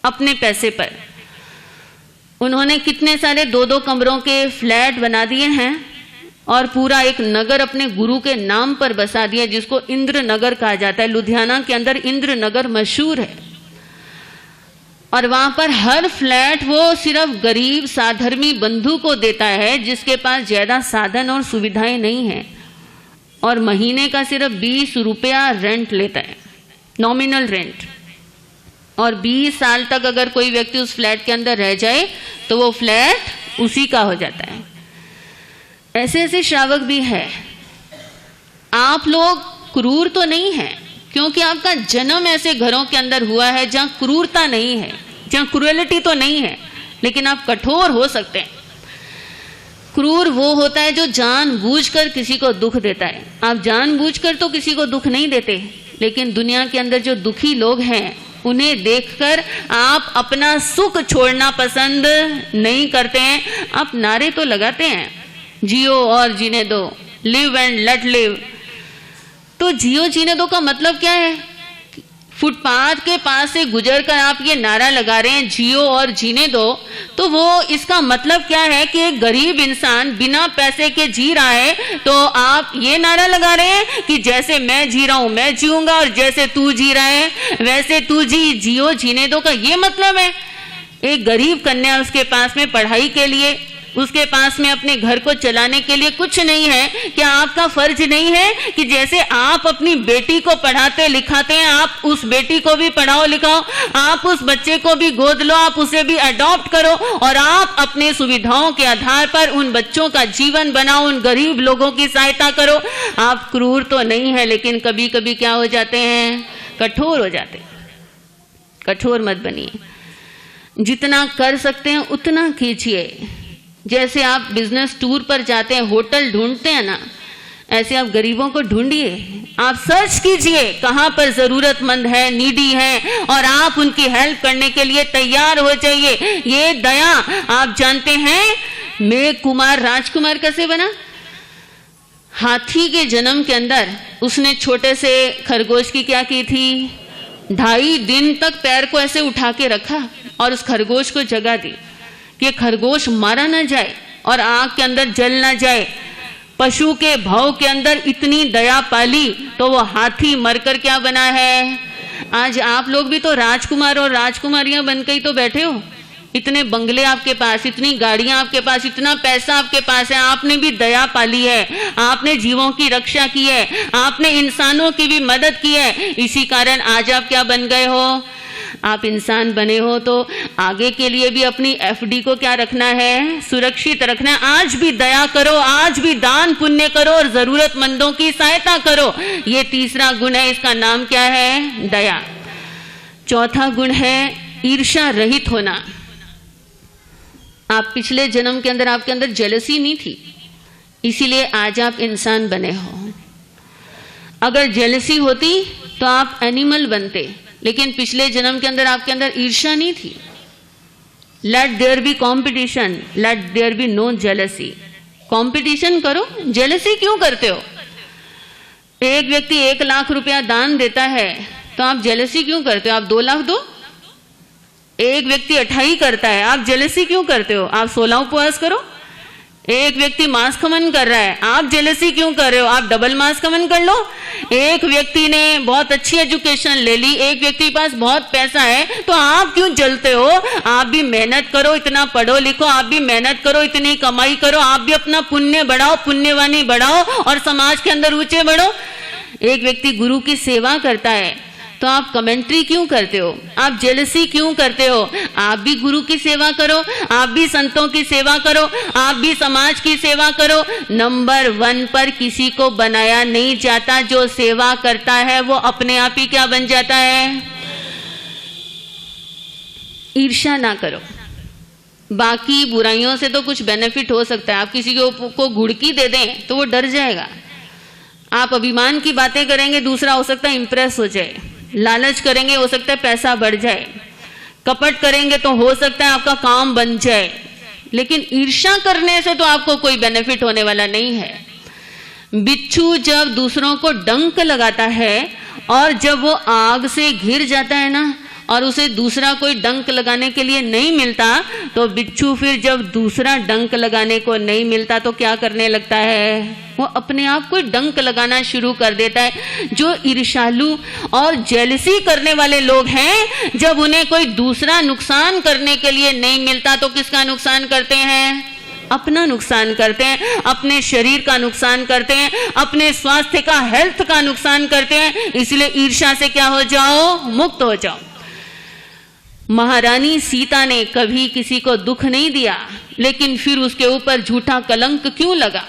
अपने पैसे पर। उन्होंने कितने सारे 2-2 कमरों के फ्लैट बना दिए हैं और पूरा एक नगर अपने गुरु के नाम पर बसा दिया, जिसको इंद्र नगर कहा जाता है। लुधियाना के अंदर इंद्र नगर मशहूर है। और वहां पर हर फ्लैट वो सिर्फ गरीब साधर्मी बंधु को देता है जिसके पास ज्यादा साधन और सुविधाएं नहीं है, और महीने का सिर्फ 20 रुपया रेंट लेता है, नॉमिनल रेंट। और 20 साल तक अगर कोई व्यक्ति उस फ्लैट के अंदर रह जाए तो वो फ्लैट उसी का हो जाता है। ऐसे ऐसे श्रावक भी है। आप लोग क्रूर तो नहीं है, क्योंकि आपका जन्म ऐसे घरों के अंदर हुआ है जहां क्रूरता नहीं है, जहां क्रूरलिटी तो नहीं है, लेकिन आप कठोर हो सकते हैं। क्रूर वो होता है जो जानबूझकर किसी को दुख देता है। आप जानबूझकर तो किसी को दुख नहीं देते, लेकिन दुनिया के अंदर जो दुखी लोग हैं उन्हें देखकर आप अपना सुख छोड़ना पसंद नहीं करते हैं। आप नारे तो लगाते हैं, जियो और जीने दो, लिव एंड लेट लिव। तो जियो जीने दो का मतलब क्या है? फुटपाथ के पास से गुजरकर आप ये नारा लगा रहे हैं जियो और जीने दो, तो वो इसका मतलब क्या है कि एक गरीब इंसान बिना पैसे के जी रहा है, तो आप ये नारा लगा रहे हैं कि जैसे मैं जी रहा हूं मैं जीऊंगा और जैसे तू जी रहा है वैसे तू जी, जियो जीने दो का ये मतलब है? एक गरीब कन्या, उसके पास में पढ़ाई के लिए, उसके पास में अपने घर को चलाने के लिए कुछ नहीं है, क्या आपका फर्ज नहीं है कि जैसे आप अपनी बेटी को पढ़ाते लिखाते हैं, आप उस बेटी को भी पढ़ाओ लिखाओ, आप उस बच्चे को भी गोद लो, आप उसे भी अडॉप्ट करो और आप अपने सुविधाओं के आधार पर उन बच्चों का जीवन बनाओ, उन गरीब लोगों की सहायता करो। आप क्रूर तो नहीं है, लेकिन कभी कभी क्या हो जाते हैं? कठोर हो जाते हैं। कठोर मत बनिए, जितना कर सकते हैं उतना कीजिए। जैसे आप बिजनेस टूर पर जाते हैं, होटल ढूंढते हैं ना, ऐसे आप गरीबों को ढूंढिए। आप सर्च कीजिए कहां पर जरूरतमंद है, नीडी है, और आप उनकी हेल्प करने के लिए तैयार हो जाइए। ये दया, आप जानते हैं मेघ कुमार राजकुमार कैसे बना? हाथी के जन्म के अंदर उसने छोटे से खरगोश की क्या की थी? 2.5 दिन तक पैर को ऐसे उठा के रखा और उस खरगोश को जगा दी कि खरगोश मारा ना जाए और आग के अंदर जल ना जाए। पशु के भाव के अंदर इतनी दया पाली तो वो हाथी मरकर क्या बना है? आज आप लोग भी तो राजकुमार और राजकुमारियां बनकर ही तो बैठे हो। इतने बंगले आपके पास, इतनी गाड़ियां आपके पास, इतना पैसा आपके पास है। आपने भी दया पाली है, आपने जीवों की रक्षा की है, आपने इंसानों की भी मदद की है। इसी कारण आज आप क्या बन गए हो? आप इंसान बने हो तो आगे के लिए भी अपनी एफडी को क्या रखना है? सुरक्षित रखना है। आज भी दया करो, आज भी दान पुण्य करो और जरूरतमंदों की सहायता करो। ये तीसरा गुण है, इसका नाम क्या है? दया। चौथा गुण है ईर्ष्या रहित होना। आप पिछले जन्म के अंदर आपके अंदर जेलसी नहीं थी, इसीलिए आज आप इंसान बने हो। अगर जेलसी होती तो आप एनिमल बनते, लेकिन पिछले जन्म के अंदर आपके अंदर ईर्ष्या नहीं थी। Let there be competition, let there be no jealousy. Competition करो, जेलसी क्यों करते हो? एक व्यक्ति 1 लाख रुपया दान देता है तो आप जेलसी क्यों करते हो? आप 2 लाख दो। एक व्यक्ति 28 करता है, आप जेलसी क्यों करते हो? आप 16 उपवास करो। एक व्यक्ति मास खमन कर रहा है, आप जेलसी क्यों कर रहे हो? आप डबल मास खमन कर लो। एक व्यक्ति ने बहुत अच्छी एजुकेशन ले ली, एक व्यक्ति के पास बहुत पैसा है, तो आप क्यों जलते हो? आप भी मेहनत करो, इतना पढ़ो लिखो, आप भी मेहनत करो, इतनी कमाई करो, आप भी अपना पुण्य बढ़ाओ, पुण्यवानी बढ़ाओ और समाज के अंदर ऊंचे बढ़ो। एक व्यक्ति गुरु की सेवा करता है तो आप कमेंट्री क्यों करते हो? आप जेलसी क्यों करते हो? आप भी गुरु की सेवा करो, आप भी संतों की सेवा करो, आप भी समाज की सेवा करो। नंबर 1 पर किसी को बनाया नहीं जाता, जो सेवा करता है वो अपने आप ही क्या बन जाता है? ईर्ष्या ना करो। बाकी बुराइयों से तो कुछ बेनिफिट हो सकता है। आप किसी को घुड़की दे दें तो वो डर जाएगा। आप अभिमान की बातें करेंगे, दूसरा हो सकता है इंप्रेस हो जाए। लालच करेंगे, हो सकता है पैसा बढ़ जाए। कपट करेंगे तो हो सकता है आपका काम बन जाए। लेकिन ईर्ष्या करने से तो आपको कोई बेनिफिट होने वाला नहीं है। बिच्छू जब दूसरों को डंक लगाता है और जब वो आग से घिर जाता है ना, और उसे दूसरा कोई डंक लगाने के लिए नहीं मिलता, तो बिच्छू फिर जब दूसरा डंक लगाने को नहीं मिलता तो क्या करने लगता है? वो अपने आप को डंक लगाना शुरू कर देता है। जो ईर्ष्यालु और जेलसी करने वाले लोग हैं, जब उन्हें कोई दूसरा नुकसान करने के लिए नहीं मिलता तो किसका नुकसान करते हैं? अपना नुकसान करते हैं, अपने शरीर का नुकसान करते हैं, अपने स्वास्थ्य का, हेल्थ का नुकसान करते हैं। इसलिए ईर्ष्या से क्या हो जाओ? मुक्त हो जाओ। महारानी सीता ने कभी किसी को दुख नहीं दिया, लेकिन फिर उसके ऊपर झूठा कलंक क्यों लगा?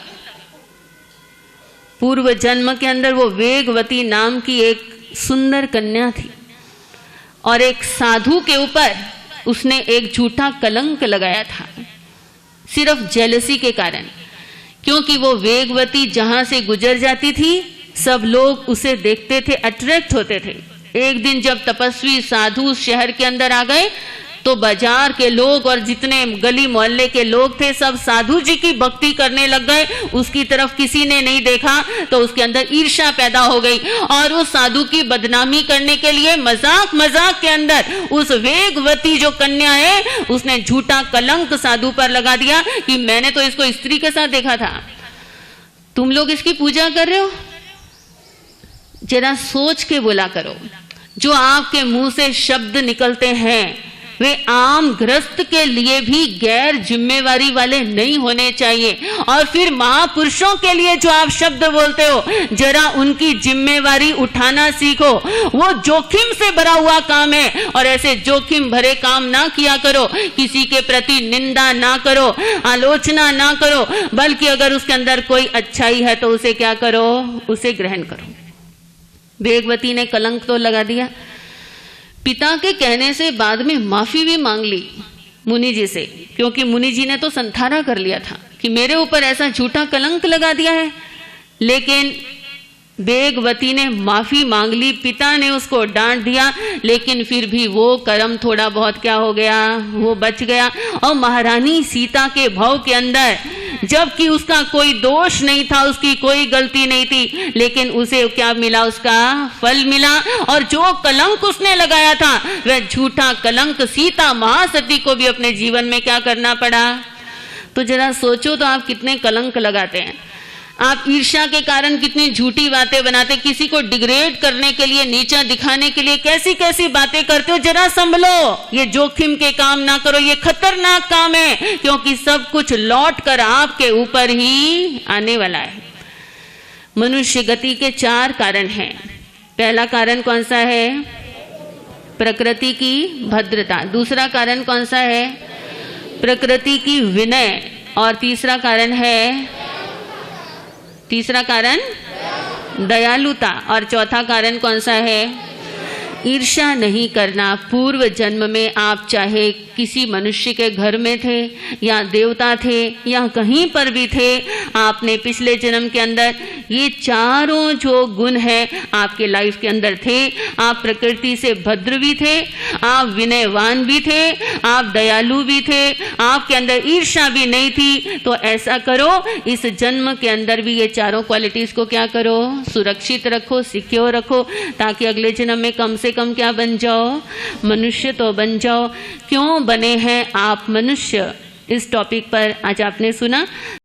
पूर्व जन्म के अंदर वो वेगवती नाम की एक सुंदर कन्या थी और एक साधु के ऊपर उसने एक झूठा कलंक लगाया था, सिर्फ जेलसी के कारण। क्योंकि वो वेगवती जहां से गुजर जाती थी, सब लोग उसे देखते थे, अट्रैक्ट होते थे। एक दिन जब तपस्वी साधु शहर के अंदर आ गए, तो बाजार के लोग और जितने गली मोहल्ले के लोग थे, सब साधु जी की भक्ति करने लग गए। उसकी तरफ किसी ने नहीं देखा, तो उसके अंदर ईर्ष्या पैदा हो गई और उस साधु की बदनामी करने के लिए मजाक मजाक के अंदर उस वेगवती जो कन्या है, उसने झूठा कलंक साधु पर लगा दिया कि मैंने तो इसको स्त्री के साथ देखा था, तुम लोग इसकी पूजा कर रहे हो। जरा सोच के बोला करो। जो आपके मुंह से शब्द निकलते हैं वे आम गृहस्थ के लिए भी गैर जिम्मेवारी वाले नहीं होने चाहिए। और फिर महापुरुषों के लिए जो आप शब्द बोलते हो, जरा उनकी जिम्मेवारी उठाना सीखो। वो जोखिम से भरा हुआ काम है और ऐसे जोखिम भरे काम ना किया करो। किसी के प्रति निंदा ना करो, आलोचना ना करो, बल्कि अगर उसके अंदर कोई अच्छाई है तो उसे क्या करो? उसे ग्रहण करो। वेगवती ने कलंक तो लगा दिया, पिता के कहने से बाद में माफी भी मांग ली मुनि जी से, क्योंकि मुनि जी ने तो संथारा कर लिया था कि मेरे ऊपर ऐसा झूठा कलंक लगा दिया है। लेकिन वेगवती ने माफी मांग ली, पिता ने उसको डांट दिया, लेकिन फिर भी वो कर्म थोड़ा बहुत क्या हो गया? वो बच गया। और महारानी सीता के भाव के अंदर, जबकि उसका कोई दोष नहीं था, उसकी कोई गलती नहीं थी, लेकिन उसे क्या मिला? उसका फल मिला। और जो कलंक उसने लगाया था, वह झूठा कलंक सीता महासती को भी अपने जीवन में क्या करना पड़ा? तो जरा सोचो तो आप कितने कलंक लगाते हैं। आप ईर्ष्या के कारण कितनी झूठी बातें बनाते, किसी को डिग्रेड करने के लिए, नीचा दिखाने के लिए कैसी कैसी बातें करते हो। जरा संभलो, ये जोखिम के काम ना करो, ये खतरनाक काम है, क्योंकि सब कुछ लौट कर आपके ऊपर ही आने वाला है। मनुष्य गति के 4 कारण हैं। पहला कारण कौन सा है? प्रकृति की भद्रता। दूसरा कारण कौन सा है? प्रकृति की विनय। और तीसरा कारण दयालुता। और चौथा कारण कौन सा है? ईर्ष्या नहीं करना। पूर्व जन्म में आप चाहे किसी मनुष्य के घर में थे या देवता थे या कहीं पर भी थे, आपने पिछले जन्म के अंदर ये चारों जो गुण हैं आपके लाइफ के अंदर थे। आप प्रकृति से भद्र भी थे, आप विनयवान भी थे, आप दयालु भी थे, आपके अंदर ईर्ष्या भी नहीं थी। तो ऐसा करो, इस जन्म के अंदर भी ये चारों क्वालिटीज को क्या करो? सुरक्षित रखो, सिक्योर रखो, ताकि अगले जन्म में कम से कम क्या बन जाओ? मनुष्य तो बन जाओ। क्यों बने हैं आप मनुष्य? इस टॉपिक पर आज आपने सुना।